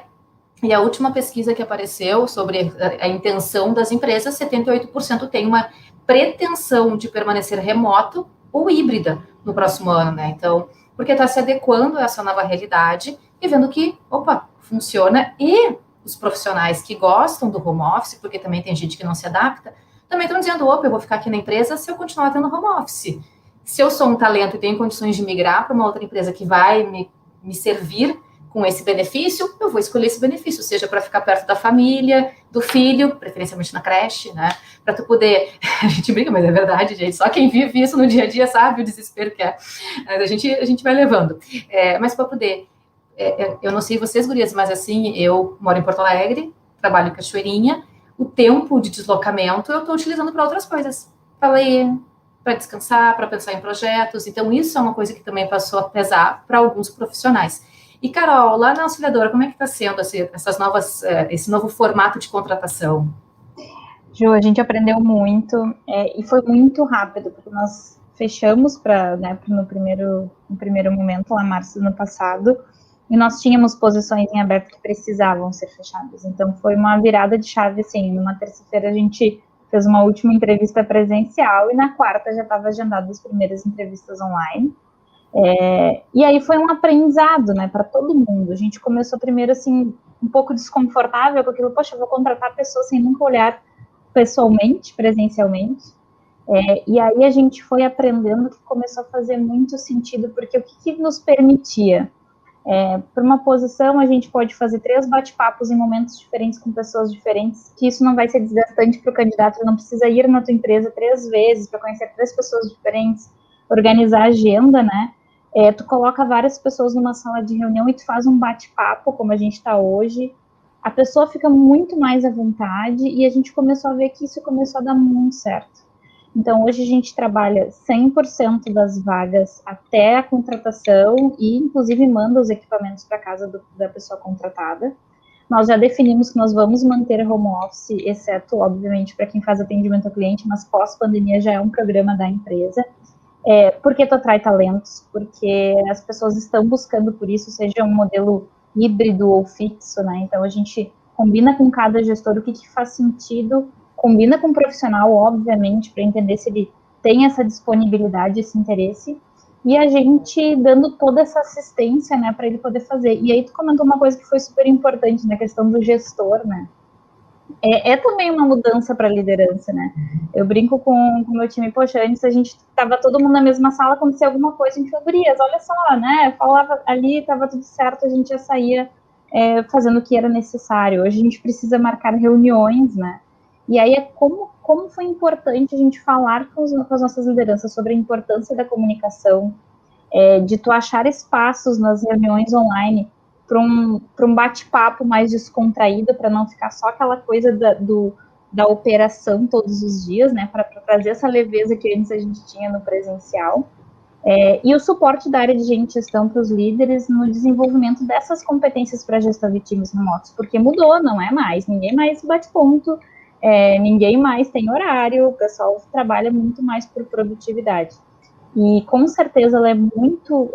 E a última pesquisa que apareceu sobre a intenção das empresas, 78% tem uma pretensão de permanecer remoto ou híbrida no próximo ano, né? Então, porque está se adequando a essa nova realidade e vendo que, opa, funciona. E os profissionais que gostam do home office, porque também tem gente que não se adapta, também estão dizendo, opa, eu vou ficar aqui na empresa se eu continuar tendo home office. Se eu sou um talento e tenho condições de migrar para uma outra empresa que vai me servir com esse benefício, eu vou escolher esse benefício, seja para ficar perto da família, do filho, preferencialmente na creche, né? Para tu poder... A gente brinca, mas é verdade, gente. Só quem vive isso no dia a dia sabe o desespero que é. Mas a gente vai levando. Mas para poder... eu não sei vocês, gurias, mas assim, eu moro em Porto Alegre, trabalho em Cachoeirinha, o tempo de deslocamento eu estou utilizando para outras coisas. Para ler, para descansar, para pensar em projetos. Então, isso é uma coisa que também passou a pesar para alguns profissionais. E, Carol, lá na Auxiliadora, como é que está sendo esse novo formato de contratação? Ju, a gente aprendeu muito e foi muito rápido, porque nós fechamos no primeiro momento, lá em março do ano passado, e nós tínhamos posições em aberto que precisavam ser fechadas. Então, foi uma virada de chave, assim, numa terça-feira a gente fez uma última entrevista presencial e na quarta já estava agendado as primeiras entrevistas online. E aí foi um aprendizado, né, para todo mundo. A gente começou primeiro, assim, um pouco desconfortável com aquilo, poxa, eu vou contratar a pessoa sem nunca olhar pessoalmente, presencialmente. E aí a gente foi aprendendo que começou a fazer muito sentido, porque o que nos permitia? Por uma posição, a gente pode fazer 3 bate-papos em momentos diferentes com pessoas diferentes, que isso não vai ser desgastante para o candidato, ele não precisa ir na tua empresa 3 vezes para conhecer 3 pessoas diferentes, organizar a agenda, né? Tu coloca várias pessoas numa sala de reunião e tu faz um bate-papo, como a gente está hoje, a pessoa fica muito mais à vontade e a gente começou a ver que isso começou a dar muito certo. Então, hoje a gente trabalha 100% das vagas até a contratação e, inclusive, manda os equipamentos para casa da pessoa contratada. Nós já definimos que nós vamos manter home office, exceto, obviamente, para quem faz atendimento ao cliente, mas pós-pandemia já é um programa da empresa. Porque tu atrai talentos, porque as pessoas estão buscando por isso, seja um modelo híbrido ou fixo, né? Então, a gente combina com cada gestor o que faz sentido, combina com o profissional, obviamente, para entender se ele tem essa disponibilidade, esse interesse, e a gente dando toda essa assistência, né, para ele poder fazer. E aí tu comentou uma coisa que foi super importante, na questão do gestor, né? é também uma mudança para a liderança, né? Eu brinco com o meu time, poxa, antes a gente estava todo mundo na mesma sala, acontecia alguma coisa, a gente falou, gurias, olha só, né? Falava ali, estava tudo certo, a gente já saía fazendo o que era necessário. Hoje a gente precisa marcar reuniões, né? E aí como foi importante a gente falar com as nossas lideranças sobre a importância da comunicação, de tu achar espaços nas reuniões online para um bate-papo mais descontraído, para não ficar só aquela coisa da operação todos os dias, né, para trazer essa leveza que antes a gente tinha no presencial, e o suporte da área de gestão para os líderes no desenvolvimento dessas competências para a gestão de times remotos, porque mudou, não é mais, ninguém mais bate ponto, ninguém mais tem horário, o pessoal trabalha muito mais por produtividade. E com certeza ela é muito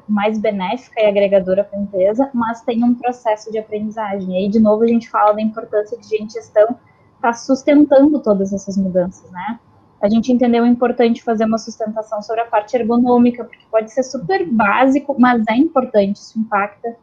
mais benéfica e agregadora para a empresa, mas tem um processo de aprendizagem. E aí, de novo, a gente fala da importância de gestão estar sustentando todas essas mudanças, né? A gente entendeu o importante fazer uma sustentação sobre a parte ergonômica, porque pode ser super básico, mas é importante, isso impacta.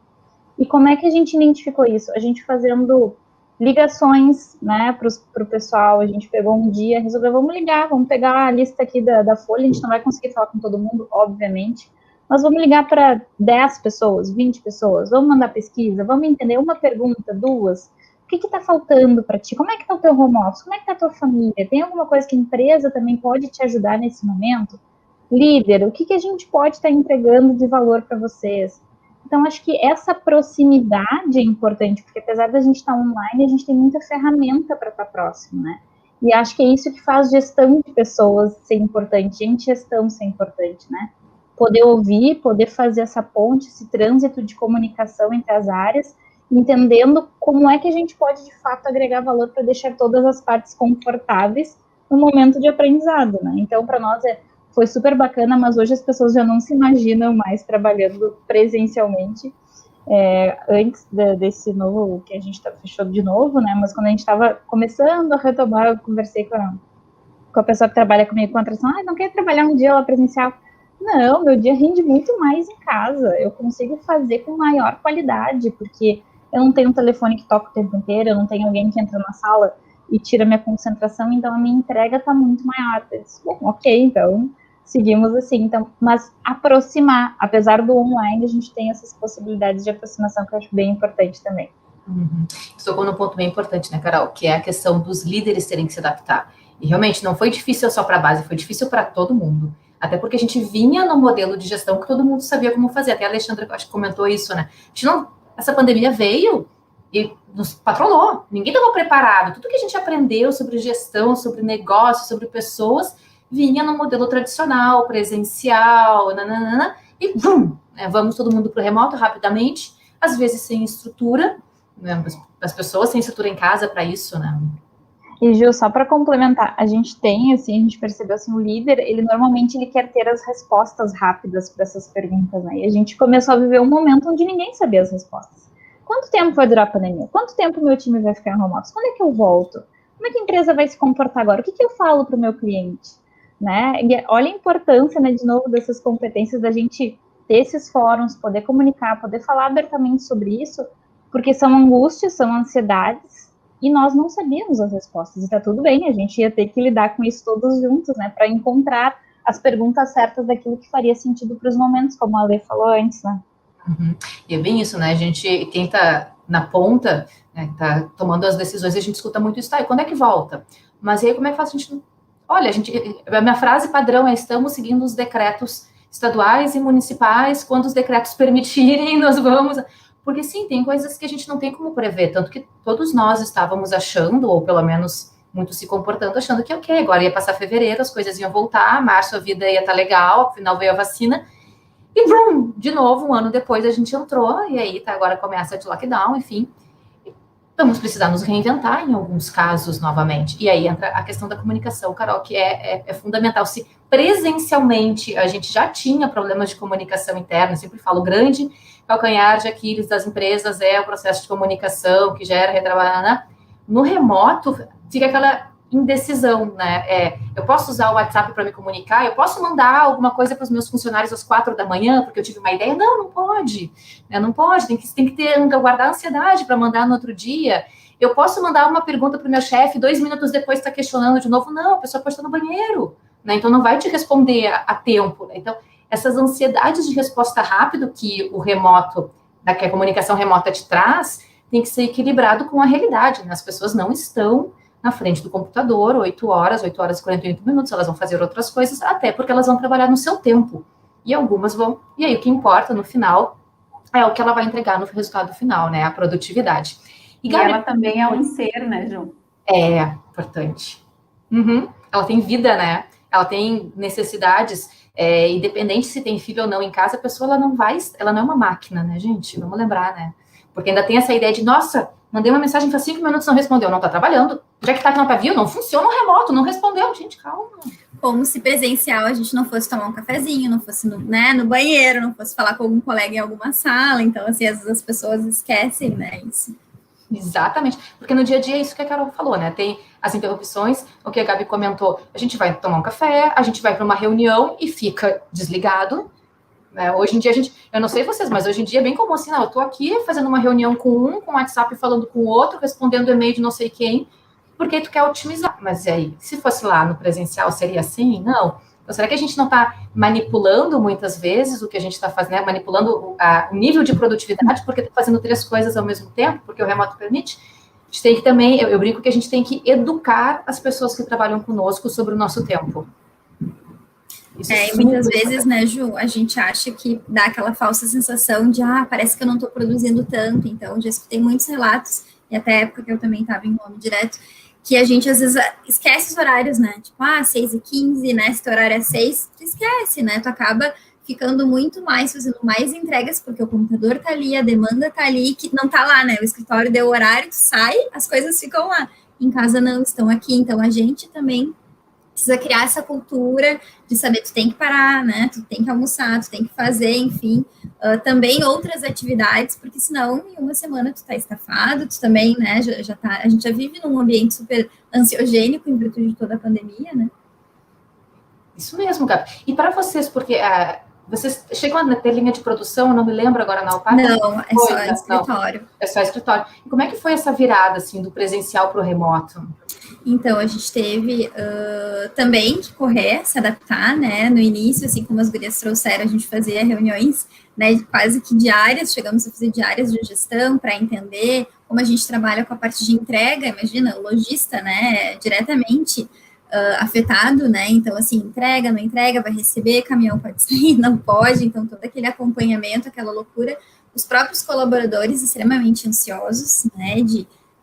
E como é que a gente identificou isso? A gente fazendo ligações, né, para o pessoal, a gente pegou um dia, resolveu, vamos ligar, vamos pegar a lista aqui da Folha, a gente não vai conseguir falar com todo mundo, obviamente, mas vamos ligar para 10 pessoas, 20 pessoas, vamos mandar pesquisa, vamos entender uma pergunta, duas, o que está faltando para ti, como é que está o teu home office, como é que está a tua família, tem alguma coisa que a empresa também pode te ajudar nesse momento? Líder, o que a gente pode estar entregando de valor para vocês? Então, acho que essa proximidade é importante, porque apesar da gente estar online, a gente tem muita ferramenta para estar próximo, né? E acho que é isso que faz gestão de pessoas ser importante, gestão ser importante, né? Poder ouvir, poder fazer essa ponte, esse trânsito de comunicação entre as áreas, entendendo como é que a gente pode, de fato, agregar valor para deixar todas as partes confortáveis no momento de aprendizado, né? Então, para nós foi super bacana, mas hoje as pessoas já não se imaginam mais trabalhando presencialmente. Antes desse novo, que a gente fechou de novo, né? Mas quando a gente estava começando a retomar, eu conversei com a pessoa que trabalha comigo com a atração, não quer trabalhar um dia lá presencial? Não, meu dia rende muito mais em casa, eu consigo fazer com maior qualidade, porque eu não tenho um telefone que toca o tempo inteiro, eu não tenho alguém que entra na sala e tira minha concentração, então a minha entrega está muito maior. Eu disse, bom, ok, então seguimos assim, então, mas aproximar, apesar do online, a gente tem essas possibilidades de aproximação que eu acho bem importante também. Você tocou num ponto bem importante, né, Carol, que é a questão dos líderes terem que se adaptar. E realmente não foi difícil só para a base, foi difícil para todo mundo. Até porque a gente vinha no modelo de gestão que todo mundo sabia como fazer. Até a Alexandra, acho que comentou isso, né? Essa pandemia veio e nos patrolou. Ninguém estava preparado. Tudo que a gente aprendeu sobre gestão, sobre negócio, sobre pessoas, vinha no modelo tradicional, presencial, nananana, e bum, né, vamos todo mundo para o remoto rapidamente, às vezes sem estrutura, né, as pessoas sem estrutura em casa para isso, né? E, Gil, só para complementar, a gente percebeu assim, o líder, ele quer ter as respostas rápidas para essas perguntas, né? E a gente começou a viver um momento onde ninguém sabia as respostas. Quanto tempo vai durar a pandemia? Quanto tempo o meu time vai ficar em home office? Quando é que eu volto? Como é que a empresa vai se comportar agora? O que eu falo para o meu cliente? Né? E olha a importância, né, de novo, dessas competências da gente ter esses fóruns, poder comunicar, poder falar abertamente sobre isso, porque são angústias, são ansiedades, e nós não sabíamos as respostas, e tá tudo bem, a gente ia ter que lidar com isso todos juntos, né, para encontrar as perguntas certas daquilo que faria sentido para os momentos, como a Lê falou antes, né. E é bem isso, né, a gente, quem tá na ponta, né, tá tomando as decisões, a gente escuta muito isso, tá, e quando é que volta? Mas aí como é que faz a gente... Olha, a minha frase padrão é: estamos seguindo os decretos estaduais e municipais, quando os decretos permitirem, nós vamos... Porque sim, tem coisas que a gente não tem como prever, tanto que todos nós estávamos achando, ou pelo menos muitos se comportando, achando que ok, agora ia passar fevereiro, as coisas iam voltar, março a vida ia estar legal, afinal veio a vacina, e brum, de novo, um ano depois a gente entrou, e aí tá agora começa de lockdown, enfim... Vamos precisar nos reinventar em alguns casos novamente. E aí entra a questão da comunicação, Carol, que é fundamental. Se presencialmente a gente já tinha problemas de comunicação interna, eu sempre falo, o grande calcanhar de Aquiles das empresas é o processo de comunicação que gera retrabalhar. No remoto, fica aquela indecisão, né? Eu posso usar o WhatsApp para me comunicar, eu posso mandar alguma coisa para os meus funcionários às 4 da manhã, porque eu tive uma ideia? Não pode. Não pode, tem que guardar a ansiedade para mandar no outro dia. Eu posso mandar uma pergunta para o meu chefe, 2 minutos depois está questionando de novo. Não, a pessoa pode estar no banheiro, né? Então não vai te responder a tempo. Né? Então, essas ansiedades de resposta rápido que o remoto, que a comunicação remota te traz, tem que ser equilibrado com a realidade, né? As pessoas não estão na frente do computador 8 horas e 48 minutos, elas vão fazer outras coisas, até porque elas vão trabalhar no seu tempo. E algumas vão. E aí o que importa no final é o que ela vai entregar no resultado final, né? A produtividade. E Gabi, ela também é um ser, né, Ju? É importante. Uhum. Ela tem vida, né? Ela tem necessidades, independente se tem filho ou não em casa, a pessoa ela não é uma máquina, né, gente? Vamos lembrar, né? Porque ainda tem essa ideia de, nossa, mandei uma mensagem faz 5 minutos, não respondeu, não tá trabalhando. Já que tá aqui no pavio, não funciona o remoto, não respondeu. Gente, calma. Como se presencial a gente não fosse tomar um cafezinho, não fosse no banheiro, não fosse falar com algum colega em alguma sala. Então, assim, às vezes as pessoas esquecem, né, isso. Exatamente, porque no dia a dia é isso que a Carol falou, né? Tem as interrupções, o que a Gabi comentou, a gente vai tomar um café, a gente vai para uma reunião e fica desligado. Né? Hoje em dia eu não sei vocês, mas hoje em dia é bem comum assim, não, eu tô aqui fazendo uma reunião com o WhatsApp falando com o outro, respondendo e-mail de não sei quem, porque tu quer otimizar. Mas e aí, se fosse lá no presencial, seria assim? Não. Então, será que a gente não está manipulando muitas vezes o que a gente está fazendo, né? Manipulando o nível de produtividade, porque está fazendo 3 coisas ao mesmo tempo, porque o remoto permite? A gente tem que também, eu brinco que a gente tem que educar as pessoas que trabalham conosco sobre o nosso tempo. E muitas vezes, né, Ju, a gente acha que dá aquela falsa sensação de, parece que eu não estou produzindo tanto. Então, já escutei muitos relatos, e até a época que eu também estava em home direto, que a gente, às vezes, esquece os horários, né? Tipo, 6h15, né? Se teu horário é 6, tu esquece, né? Tu acaba ficando muito mais, fazendo mais entregas, porque o computador tá ali, a demanda tá ali, que não tá lá, né? O escritório deu horário, tu sai, as coisas ficam lá. Em casa não, estão aqui. Então, a gente também precisa criar essa cultura de saber que tu tem que parar, né? Tu tem que almoçar, tu tem que fazer, enfim. Também outras atividades, porque senão em uma semana tu tá estafado, tu também, né? A gente já vive num ambiente super ansiogênico em virtude de toda a pandemia, né? Isso mesmo, Gabi. E para vocês, porque vocês chegam a ter linha de produção, eu não me lembro agora na Alpaca? Não, é só escritório. Não, é só escritório. E como é que foi essa virada, assim, do presencial para o remoto? Então, a gente teve também que correr, se adaptar, né? No início, assim como as gurias trouxeram, a gente fazia reuniões, né, quase que diárias, chegamos a fazer diárias de gestão para entender como a gente trabalha com a parte de entrega. Imagina, o lojista, né, diretamente afetado, né? Então, assim, entrega, não entrega, vai receber, caminhão pode sair, não pode. Então, todo aquele acompanhamento, aquela loucura. Os próprios colaboradores extremamente ansiosos, né,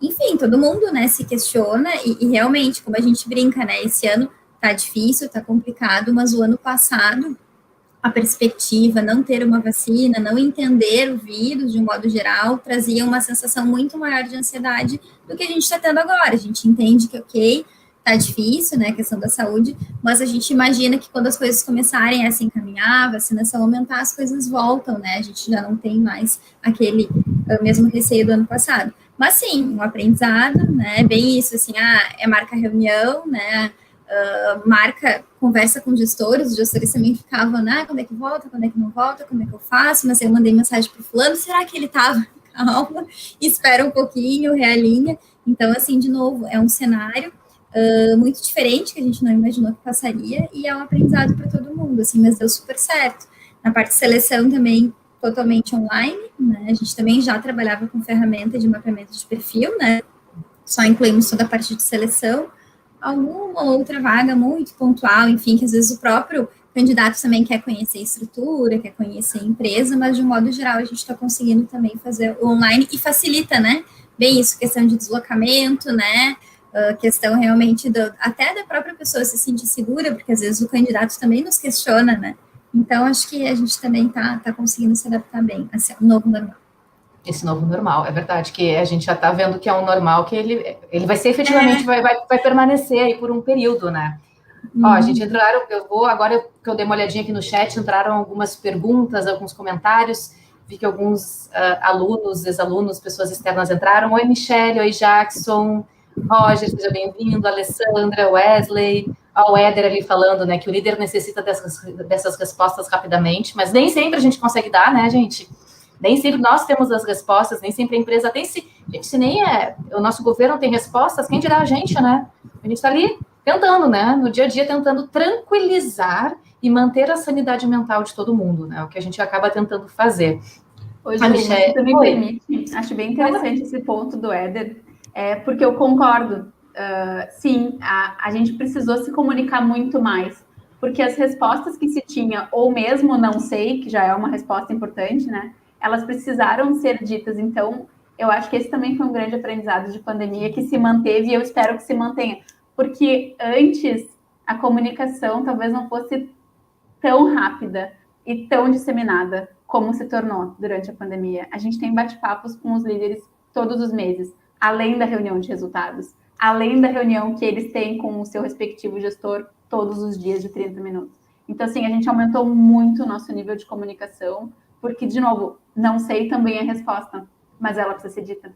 enfim, todo mundo, né, se questiona e realmente, como a gente brinca, né, esse ano tá difícil, tá complicado, mas o ano passado, a perspectiva, não ter uma vacina, não entender o vírus de um modo geral, trazia uma sensação muito maior de ansiedade do que a gente está tendo agora. A gente entende que, ok, tá difícil, né, a questão da saúde, mas a gente imagina que quando as coisas começarem a se encaminhar, a vacinação aumentar, as coisas voltam, né, a gente já não tem mais aquele mesmo receio do ano passado. Mas sim, um aprendizado, né, bem isso, assim, marca reunião, né, marca conversa com gestores, os gestores também ficavam, quando é que volta, quando é que não volta, como é que eu faço, mas eu mandei mensagem para o fulano, será que ele estava? Calma, espera um pouquinho, realinha. Então, assim, de novo, é um cenário muito diferente, que a gente não imaginou que passaria, e é um aprendizado para todo mundo, assim, mas deu super certo. Na parte de seleção também, totalmente online, né, a gente também já trabalhava com ferramenta de mapeamento de perfil, né, só incluímos toda a parte de seleção, alguma outra vaga muito pontual, enfim, que às vezes o próprio candidato também quer conhecer a estrutura, quer conhecer a empresa, mas de um modo geral a gente está conseguindo também fazer o online e facilita, né, bem isso, questão de deslocamento, né, questão realmente até da própria pessoa se sentir segura, porque às vezes o candidato também nos questiona, né, então acho que a gente também tá conseguindo se adaptar bem a esse novo normal. Esse novo normal, é verdade, que a gente já está vendo que é um normal, que ele vai ser efetivamente, vai permanecer aí por um período, né? Ó, a gente entraram, agora que eu dei uma olhadinha aqui no chat, entraram algumas perguntas, alguns comentários, vi que alguns alunos, ex-alunos, pessoas externas entraram. Oi, Michele, oi, Jackson, Roger, seja bem-vindo, Alessandra, Wesley, o Éder ali falando, né, que o líder necessita dessas respostas rapidamente, mas nem sempre a gente consegue dar, né, gente? Nem sempre nós temos as respostas, nem sempre a empresa tem. Gente, se nem o nosso governo tem respostas, quem dirá a gente, né? A gente está ali tentando, né? No dia a dia, tentando tranquilizar e manter a sanidade mental de todo mundo, né? O que a gente acaba tentando fazer. Hoje, Michelle, se me permite, acho bem interessante esse ponto do Éder, porque eu concordo. Sim, a gente precisou se comunicar muito mais, porque as respostas que se tinha, ou mesmo não sei, que já é uma resposta importante, né? Elas precisaram ser ditas. Então, eu acho que esse também foi um grande aprendizado de pandemia que se manteve e eu espero que se mantenha. Porque antes a comunicação talvez não fosse tão rápida e tão disseminada como se tornou durante a pandemia. A gente tem bate-papos com os líderes todos os meses, além da reunião de resultados, além da reunião que eles têm com o seu respectivo gestor todos os dias de 30 minutos. Então, assim, a gente aumentou muito o nosso nível de comunicação, porque, de novo, não sei também a resposta, mas ela precisa ser dita.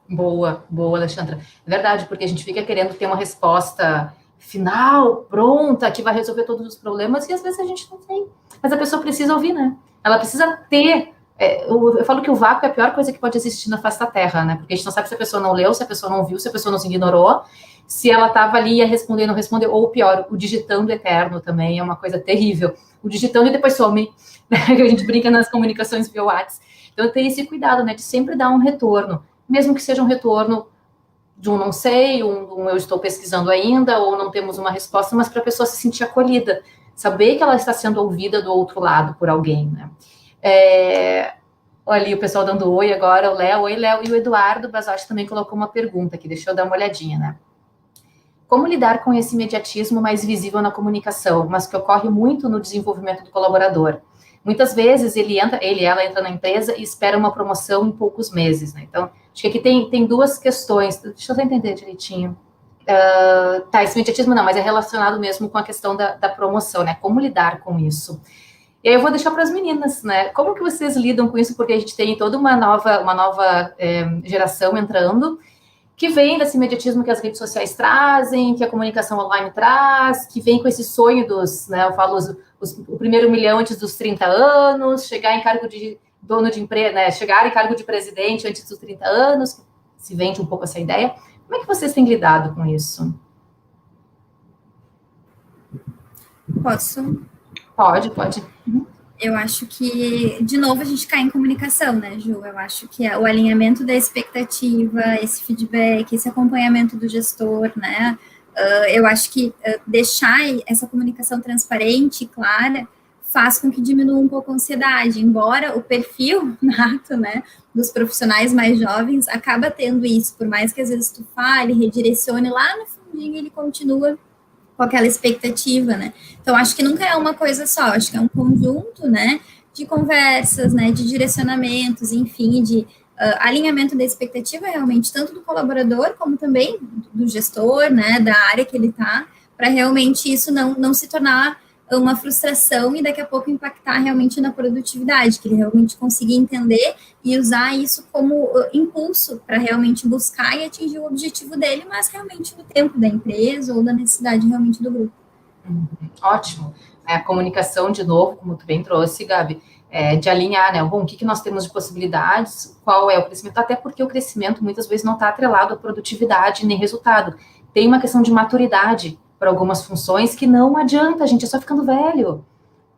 Boa, Alexandra. É verdade, porque a gente fica querendo ter uma resposta final, pronta, que vai resolver todos os problemas, e às vezes a gente não tem. Mas a pessoa precisa ouvir, né? Ela precisa ter... eu falo que o vácuo é a pior coisa que pode existir na face da Terra, né? Porque a gente não sabe se a pessoa não leu, se a pessoa não viu, se a pessoa nos ignorou, se ela estava ali e ia responder, não respondeu, ou pior, o digitando eterno também é uma coisa terrível. O digitando e depois some, né? Que a gente brinca nas comunicações via WhatsApp. Então, tem esse cuidado, né? De sempre dar um retorno, mesmo que seja um retorno de um não sei, um eu estou pesquisando ainda, ou não temos uma resposta, mas para a pessoa se sentir acolhida, saber que ela está sendo ouvida do outro lado por alguém, né? Olha ali o pessoal dando oi agora, o Léo, oi Léo, e o Eduardo Basotti também colocou uma pergunta aqui, deixa eu dar uma olhadinha, né? Como lidar com esse imediatismo mais visível na comunicação, mas que ocorre muito no desenvolvimento do colaborador? Muitas vezes ela entra na empresa e espera uma promoção em poucos meses, né? Então, acho que aqui tem duas questões, deixa eu só entender direitinho. Esse imediatismo não, mas é relacionado mesmo com a questão da promoção, né? Como lidar com isso? E aí eu vou deixar para as meninas, né? Como que vocês lidam com isso? Porque a gente tem toda uma nova geração entrando, que vem desse imediatismo que as redes sociais trazem, que a comunicação online traz, que vem com esse sonho dos, né, eu falo, o primeiro milhão antes dos 30 anos, chegar em cargo de dono de empresa, né, chegar em cargo de presidente antes dos 30 anos, se vende um pouco essa ideia. Como é que vocês têm lidado com isso? Posso? Pode. Eu acho que, de novo, a gente cai em comunicação, né, Ju? Eu acho que o alinhamento da expectativa, esse feedback, esse acompanhamento do gestor, né? Eu acho que deixar essa comunicação transparente e clara faz com que diminua um pouco a ansiedade, embora o perfil nato, né, dos profissionais mais jovens acaba tendo isso, por mais que às vezes tu fale, redirecione, lá no fundinho ele continua com aquela expectativa, né? Então, acho que nunca é uma coisa só, acho que é um conjunto, né, de conversas, né, de direcionamentos, enfim, de alinhamento da expectativa realmente, tanto do colaborador, como também do gestor, né, da área que ele está, para realmente isso não se tornar uma frustração e daqui a pouco impactar realmente na produtividade, que ele realmente consiga entender e usar isso como impulso para realmente buscar e atingir o objetivo dele, mas realmente no tempo da empresa ou da necessidade realmente do grupo. Ótimo. A comunicação, de novo, como tu bem trouxe, Gabi, de alinhar, né? Bom, o que nós temos de possibilidades, qual é o crescimento, até porque o crescimento muitas vezes não está atrelado à produtividade nem resultado. Tem uma questão de maturidade para algumas funções que não adianta, gente, é só ficando velho.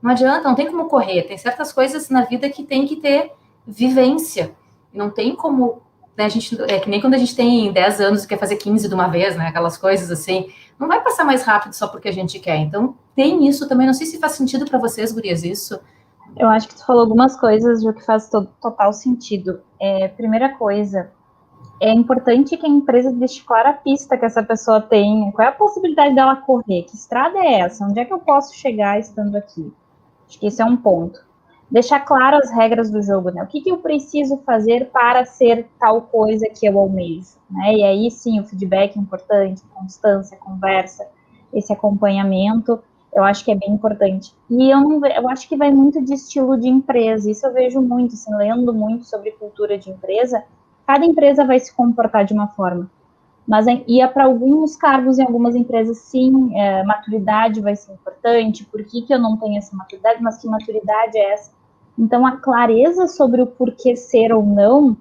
Não adianta, não tem como correr. Tem certas coisas na vida que tem que ter vivência. Não tem como, né, é que nem quando a gente tem 10 anos e quer fazer 15 de uma vez, né? Aquelas coisas assim. Não vai passar mais rápido só porque a gente quer. Então, tem isso também. Não sei se faz sentido para vocês, gurias, isso. Eu acho que tu falou algumas coisas, Ju, que faz total sentido. Primeira coisa, é importante que a empresa deixe clara a pista que essa pessoa tem, qual é a possibilidade dela correr, que estrada é essa, onde é que eu posso chegar estando aqui. Acho que esse é um ponto. Deixar claro as regras do jogo, né? O que eu preciso fazer para ser tal coisa que eu almejo, né? E aí, sim, o feedback é importante, constância, conversa, esse acompanhamento, eu acho que é bem importante. E eu acho que vai muito de estilo de empresa, isso eu vejo muito, assim, lendo muito sobre cultura de empresa. Cada empresa vai se comportar de uma forma, mas para alguns cargos em algumas empresas, sim, maturidade vai ser importante. Por que eu não tenho essa maturidade, mas que maturidade é essa? Então, a clareza sobre o porquê ser ou não,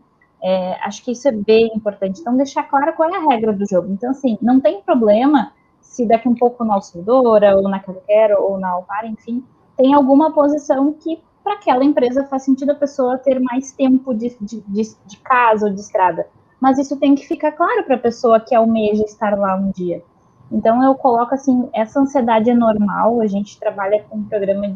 acho que isso é bem importante. Então, deixar claro qual é a regra do jogo. Então, assim, não tem problema se daqui um pouco na Auxiliadora, ou na Quero, ou na Alpar, enfim, tem alguma posição que para aquela empresa faz sentido a pessoa ter mais tempo de casa ou de estrada. Mas isso tem que ficar claro para a pessoa que almeja estar lá um dia. Então, eu coloco assim, essa ansiedade é normal, a gente trabalha com um programa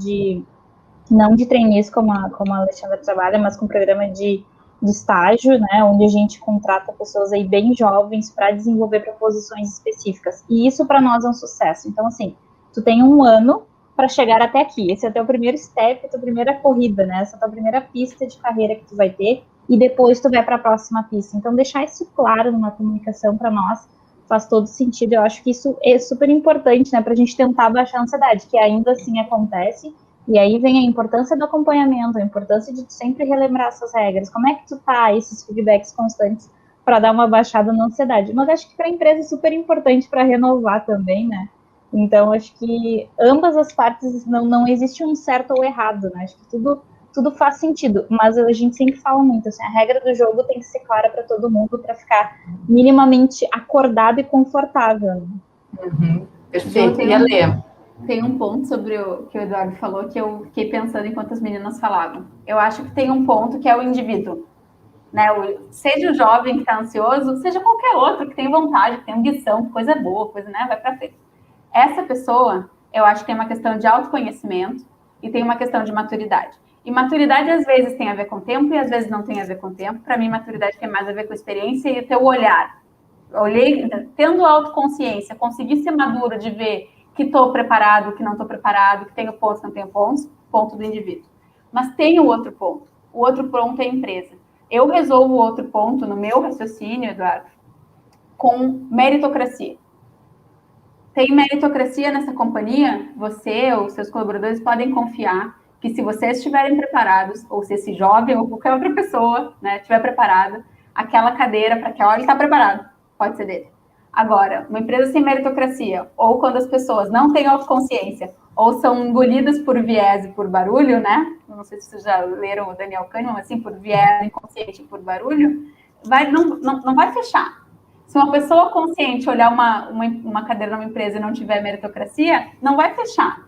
não de trainees como a Alexandra trabalha, mas com um programa de estágio, né, onde a gente contrata pessoas aí bem jovens para desenvolver para posições específicas. E isso para nós é um sucesso. Então, assim, tu tem um ano para chegar até aqui. Esse é o teu primeiro step, a tua primeira corrida, né? Essa é a tua primeira pista de carreira que tu vai ter, e depois tu vai para a próxima pista. Então, deixar isso claro numa comunicação para nós faz todo sentido. Eu acho que isso é super importante, né, para a gente tentar baixar a ansiedade, que ainda assim acontece. E aí vem a importância do acompanhamento, a importância de sempre relembrar essas regras. Como é que tu tá, esses feedbacks constantes, para dar uma baixada na ansiedade? Mas acho que para a empresa é super importante para renovar também, né? Então, acho que ambas as partes não existe um certo ou errado, né? Acho que tudo faz sentido, mas a gente sempre fala muito, assim, a regra do jogo tem que ser clara para todo mundo para ficar minimamente acordado e confortável. Né? Uhum. Perfeito. E a Lê? Tem um ponto sobre o que o Eduardo falou que eu fiquei pensando enquanto as meninas falavam. Eu acho que tem um ponto que é o indivíduo. Né? Seja o jovem que está ansioso, seja qualquer outro que tem vontade, que tem ambição, que coisa boa, coisa, né? Vai para frente. Essa pessoa, eu acho que tem uma questão de autoconhecimento e tem uma questão de maturidade. E maturidade, às vezes, tem a ver com tempo e às vezes não tem a ver com tempo. Para mim, maturidade tem mais a ver com experiência e o teu olhar. Tendo autoconsciência, conseguir ser maduro de ver que estou preparado, que não estou preparado, que tenho pontos, que não tenho pontos, ponto do indivíduo. Mas tem o outro ponto. O outro ponto é a empresa. Eu resolvo o outro ponto no meu raciocínio, Eduardo, com meritocracia. Tem meritocracia nessa companhia, você ou seus colaboradores podem confiar que se vocês estiverem preparados, ou se esse jovem ou qualquer outra pessoa, né, estiver preparada, aquela cadeira para que ele está preparado, pode ser dele. Agora, uma empresa sem meritocracia, ou quando as pessoas não têm autoconsciência, ou são engolidas por viés e por barulho, né? Não sei se vocês já leram o Daniel Kahneman, mas assim, por viés inconsciente e por barulho, não vai fechar. Se uma pessoa consciente olhar uma cadeira numa empresa e não tiver meritocracia, não vai fechar.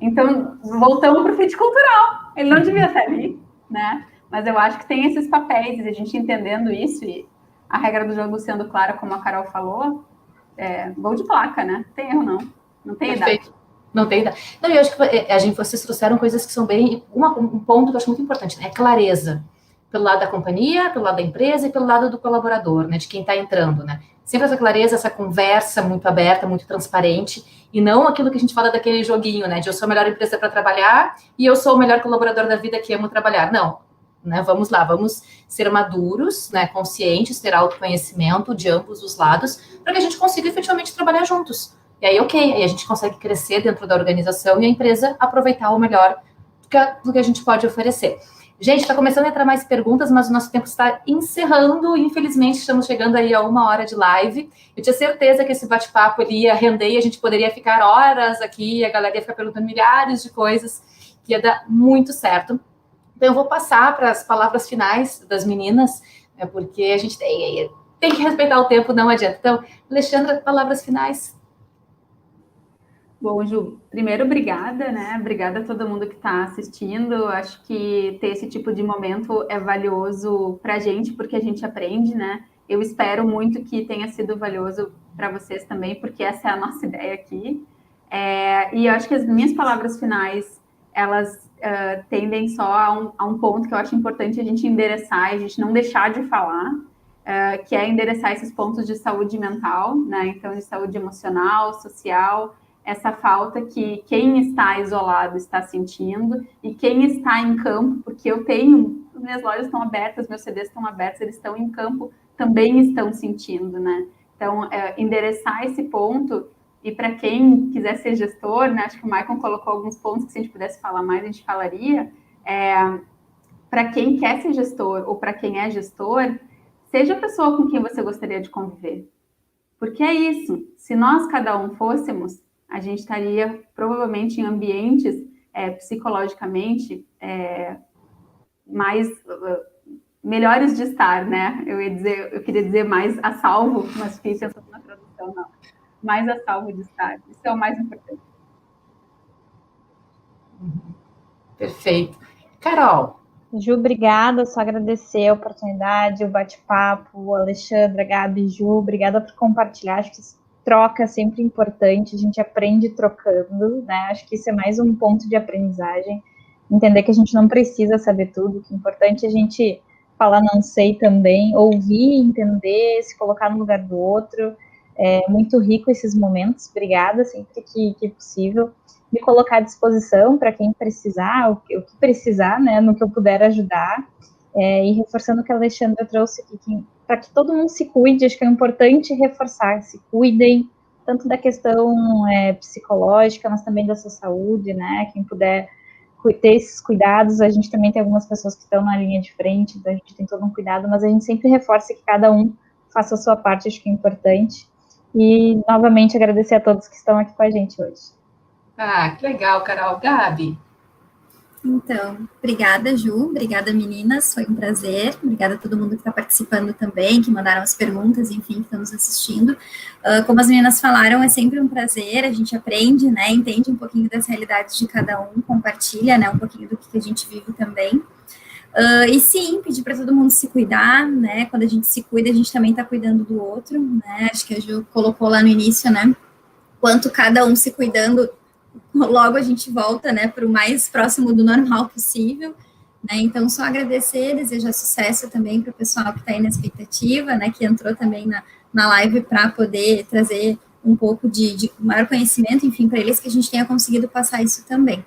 Então, voltamos para o fit cultural. Ele não devia estar ali, né? Mas eu acho que tem esses papéis, e a gente entendendo isso, e a regra do jogo sendo clara, como a Carol falou, gol de placa, né? Não tem erro, não. Não tem idade. Não tem idade. Não, eu acho que vocês trouxeram coisas que são bem... Um ponto que eu acho muito importante, né? É clareza. Pelo lado da companhia, pelo lado da empresa e pelo lado do colaborador, né? De quem está entrando, né? Sempre essa clareza, essa conversa muito aberta, muito transparente, e não aquilo que a gente fala daquele joguinho, né? De eu sou a melhor empresa para trabalhar e eu sou o melhor colaborador da vida que amo trabalhar. Não. Né, vamos lá, vamos ser maduros, né, conscientes, ter autoconhecimento de ambos os lados, para que a gente consiga efetivamente trabalhar juntos. E aí, aí a gente consegue crescer dentro da organização e a empresa aproveitar o melhor do que a gente pode oferecer. Gente, está começando a entrar mais perguntas, mas o nosso tempo está encerrando. Infelizmente, estamos chegando aí a 1 hora de live. Eu tinha certeza que esse bate-papo ele ia render e a gente poderia ficar horas aqui, a galera ia ficar perguntando milhares de coisas, que ia dar muito certo. Então, eu vou passar para as palavras finais das meninas, porque a gente tem que respeitar o tempo, não adianta. Então, Alexandra, palavras finais. Bom, Ju, primeiro, obrigada, né? Obrigada a todo mundo que está assistindo. Acho que ter esse tipo de momento é valioso para a gente, porque a gente aprende, né? Eu espero muito que tenha sido valioso para vocês também, porque essa é a nossa ideia aqui. E eu acho que as minhas palavras finais, elas tendem só a um ponto que eu acho importante a gente endereçar, a gente não deixar de falar, que é endereçar esses pontos de saúde mental, né? Então, de saúde emocional, social, essa falta que quem está isolado está sentindo e quem está em campo, porque as minhas lojas estão abertas, meus CDs estão abertos, eles estão em campo, também estão sentindo, né? Então, endereçar esse ponto, e para quem quiser ser gestor, né, acho que o Maicon colocou alguns pontos que se a gente pudesse falar mais, a gente falaria, para quem quer ser gestor ou para quem é gestor, seja a pessoa com quem você gostaria de conviver. Porque é isso, se nós cada um fôssemos, a gente estaria provavelmente em ambientes psicologicamente mais melhores de estar, né? Eu queria dizer mais a salvo, mas fiquei pensando na tradução, não. Mais a salvo de estar. Isso é o mais importante. Perfeito. Carol. Ju, obrigada, só agradecer a oportunidade, o bate-papo, Alexandra, Gabi, Ju, obrigada por compartilhar, acho que troca é sempre importante, a gente aprende trocando, né, acho que isso é mais um ponto de aprendizagem, entender que a gente não precisa saber tudo, que é importante a gente falar não sei também, ouvir, entender, se colocar no lugar do outro, é muito rico esses momentos, obrigada, sempre que possível, me colocar à disposição para quem precisar, o que precisar, né, no que eu puder ajudar, e reforçando o que a Alexandra trouxe aqui, para que todo mundo se cuide, acho que é importante reforçar, se cuidem, tanto da questão psicológica, mas também da sua saúde, né, quem puder ter esses cuidados, a gente também tem algumas pessoas que estão na linha de frente, então a gente tem todo um cuidado, mas a gente sempre reforça que cada um faça a sua parte, acho que é importante, e novamente agradecer a todos que estão aqui com a gente hoje. Ah, que legal, Carol. Gabi? Então, obrigada, Ju, obrigada, meninas, foi um prazer, obrigada a todo mundo que está participando também, que mandaram as perguntas, enfim, que estão nos assistindo. Como as meninas falaram, é sempre um prazer, a gente aprende, né, entende um pouquinho das realidades de cada um, compartilha, né, um pouquinho do que a gente vive também. E sim, pedir para todo mundo se cuidar, né, quando a gente se cuida, a gente também está cuidando do outro, né, acho que a Ju colocou lá no início, né, quanto cada um se cuidando, logo a gente volta, né, para o mais próximo do normal possível, né, então só agradecer, desejar sucesso também para o pessoal que está aí na expectativa, né, que entrou também na live para poder trazer um pouco de maior conhecimento, enfim, para eles, que a gente tenha conseguido passar isso também.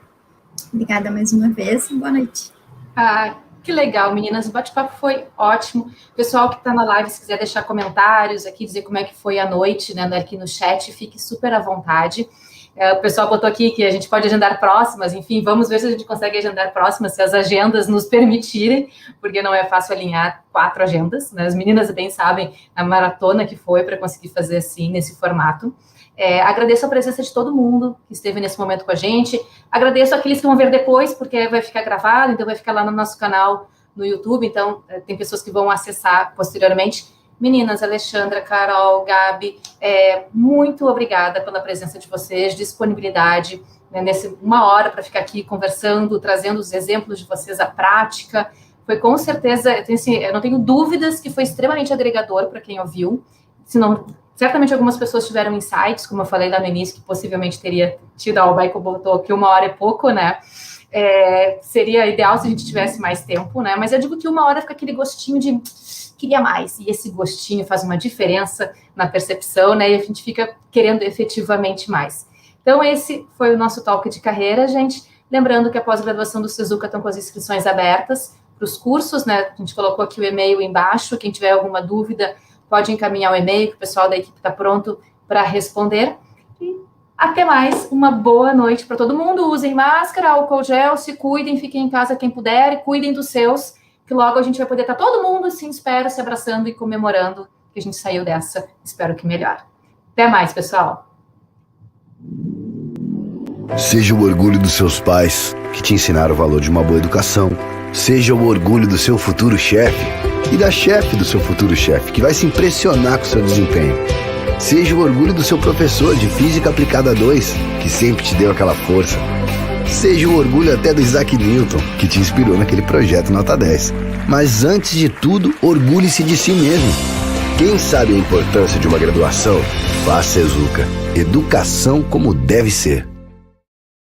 Obrigada mais uma vez, boa noite. Ah, que legal, meninas, o bate-papo foi ótimo. Pessoal que está na live, se quiser deixar comentários aqui, dizer como é que foi a noite, né, aqui no chat, fique super à vontade. O pessoal botou aqui que a gente pode agendar próximas, enfim, vamos ver se a gente consegue agendar próximas, se as agendas nos permitirem, porque não é fácil alinhar 4 agendas, né? As meninas bem sabem a maratona que foi para conseguir fazer assim, nesse formato. Agradeço a presença de todo mundo que esteve nesse momento com a gente, agradeço aqueles que vão ver depois, porque vai ficar gravado, então vai ficar lá no nosso canal no YouTube, então tem pessoas que vão acessar posteriormente. Meninas, Alexandra, Carol, Gabi, muito obrigada pela presença de vocês, disponibilidade, né, nesse 1 hora para ficar aqui conversando, trazendo os exemplos de vocês à prática. Foi com certeza, eu não tenho dúvidas que foi extremamente agregador para quem ouviu. Senão, certamente algumas pessoas tiveram insights, como eu falei lá no início, que possivelmente teria tido, a Albaico botou que 1 hora é pouco, né? Seria ideal se a gente tivesse mais tempo, né? Mas eu digo que 1 hora fica aquele gostinho de queria mais, e esse gostinho faz uma diferença na percepção, né, e a gente fica querendo efetivamente mais. Então, esse foi o nosso talk de carreira, gente. Lembrando que a pós-graduação do Sezuca estão com as inscrições abertas para os cursos, né, a gente colocou aqui o e-mail embaixo, quem tiver alguma dúvida pode encaminhar o e-mail, que o pessoal da equipe está pronto para responder. E até mais, uma boa noite para todo mundo, usem máscara, álcool gel, se cuidem, fiquem em casa quem puder, e cuidem dos seus, que logo a gente vai poder estar todo mundo, assim, espero, se abraçando e comemorando que a gente saiu dessa, espero que melhor. Até mais, pessoal. Seja o orgulho dos seus pais, que te ensinaram o valor de uma boa educação. Seja o orgulho do seu futuro chefe e da chefe do seu futuro chefe, que vai se impressionar com o seu desempenho. Seja o orgulho do seu professor de Física Aplicada 2, que sempre te deu aquela força. Seja o orgulho até do Isaac Newton, que te inspirou naquele projeto Nota 10. Mas antes de tudo, orgulhe-se de si mesmo. Quem sabe a importância de uma graduação? Faça Sezuca. Educação como deve ser.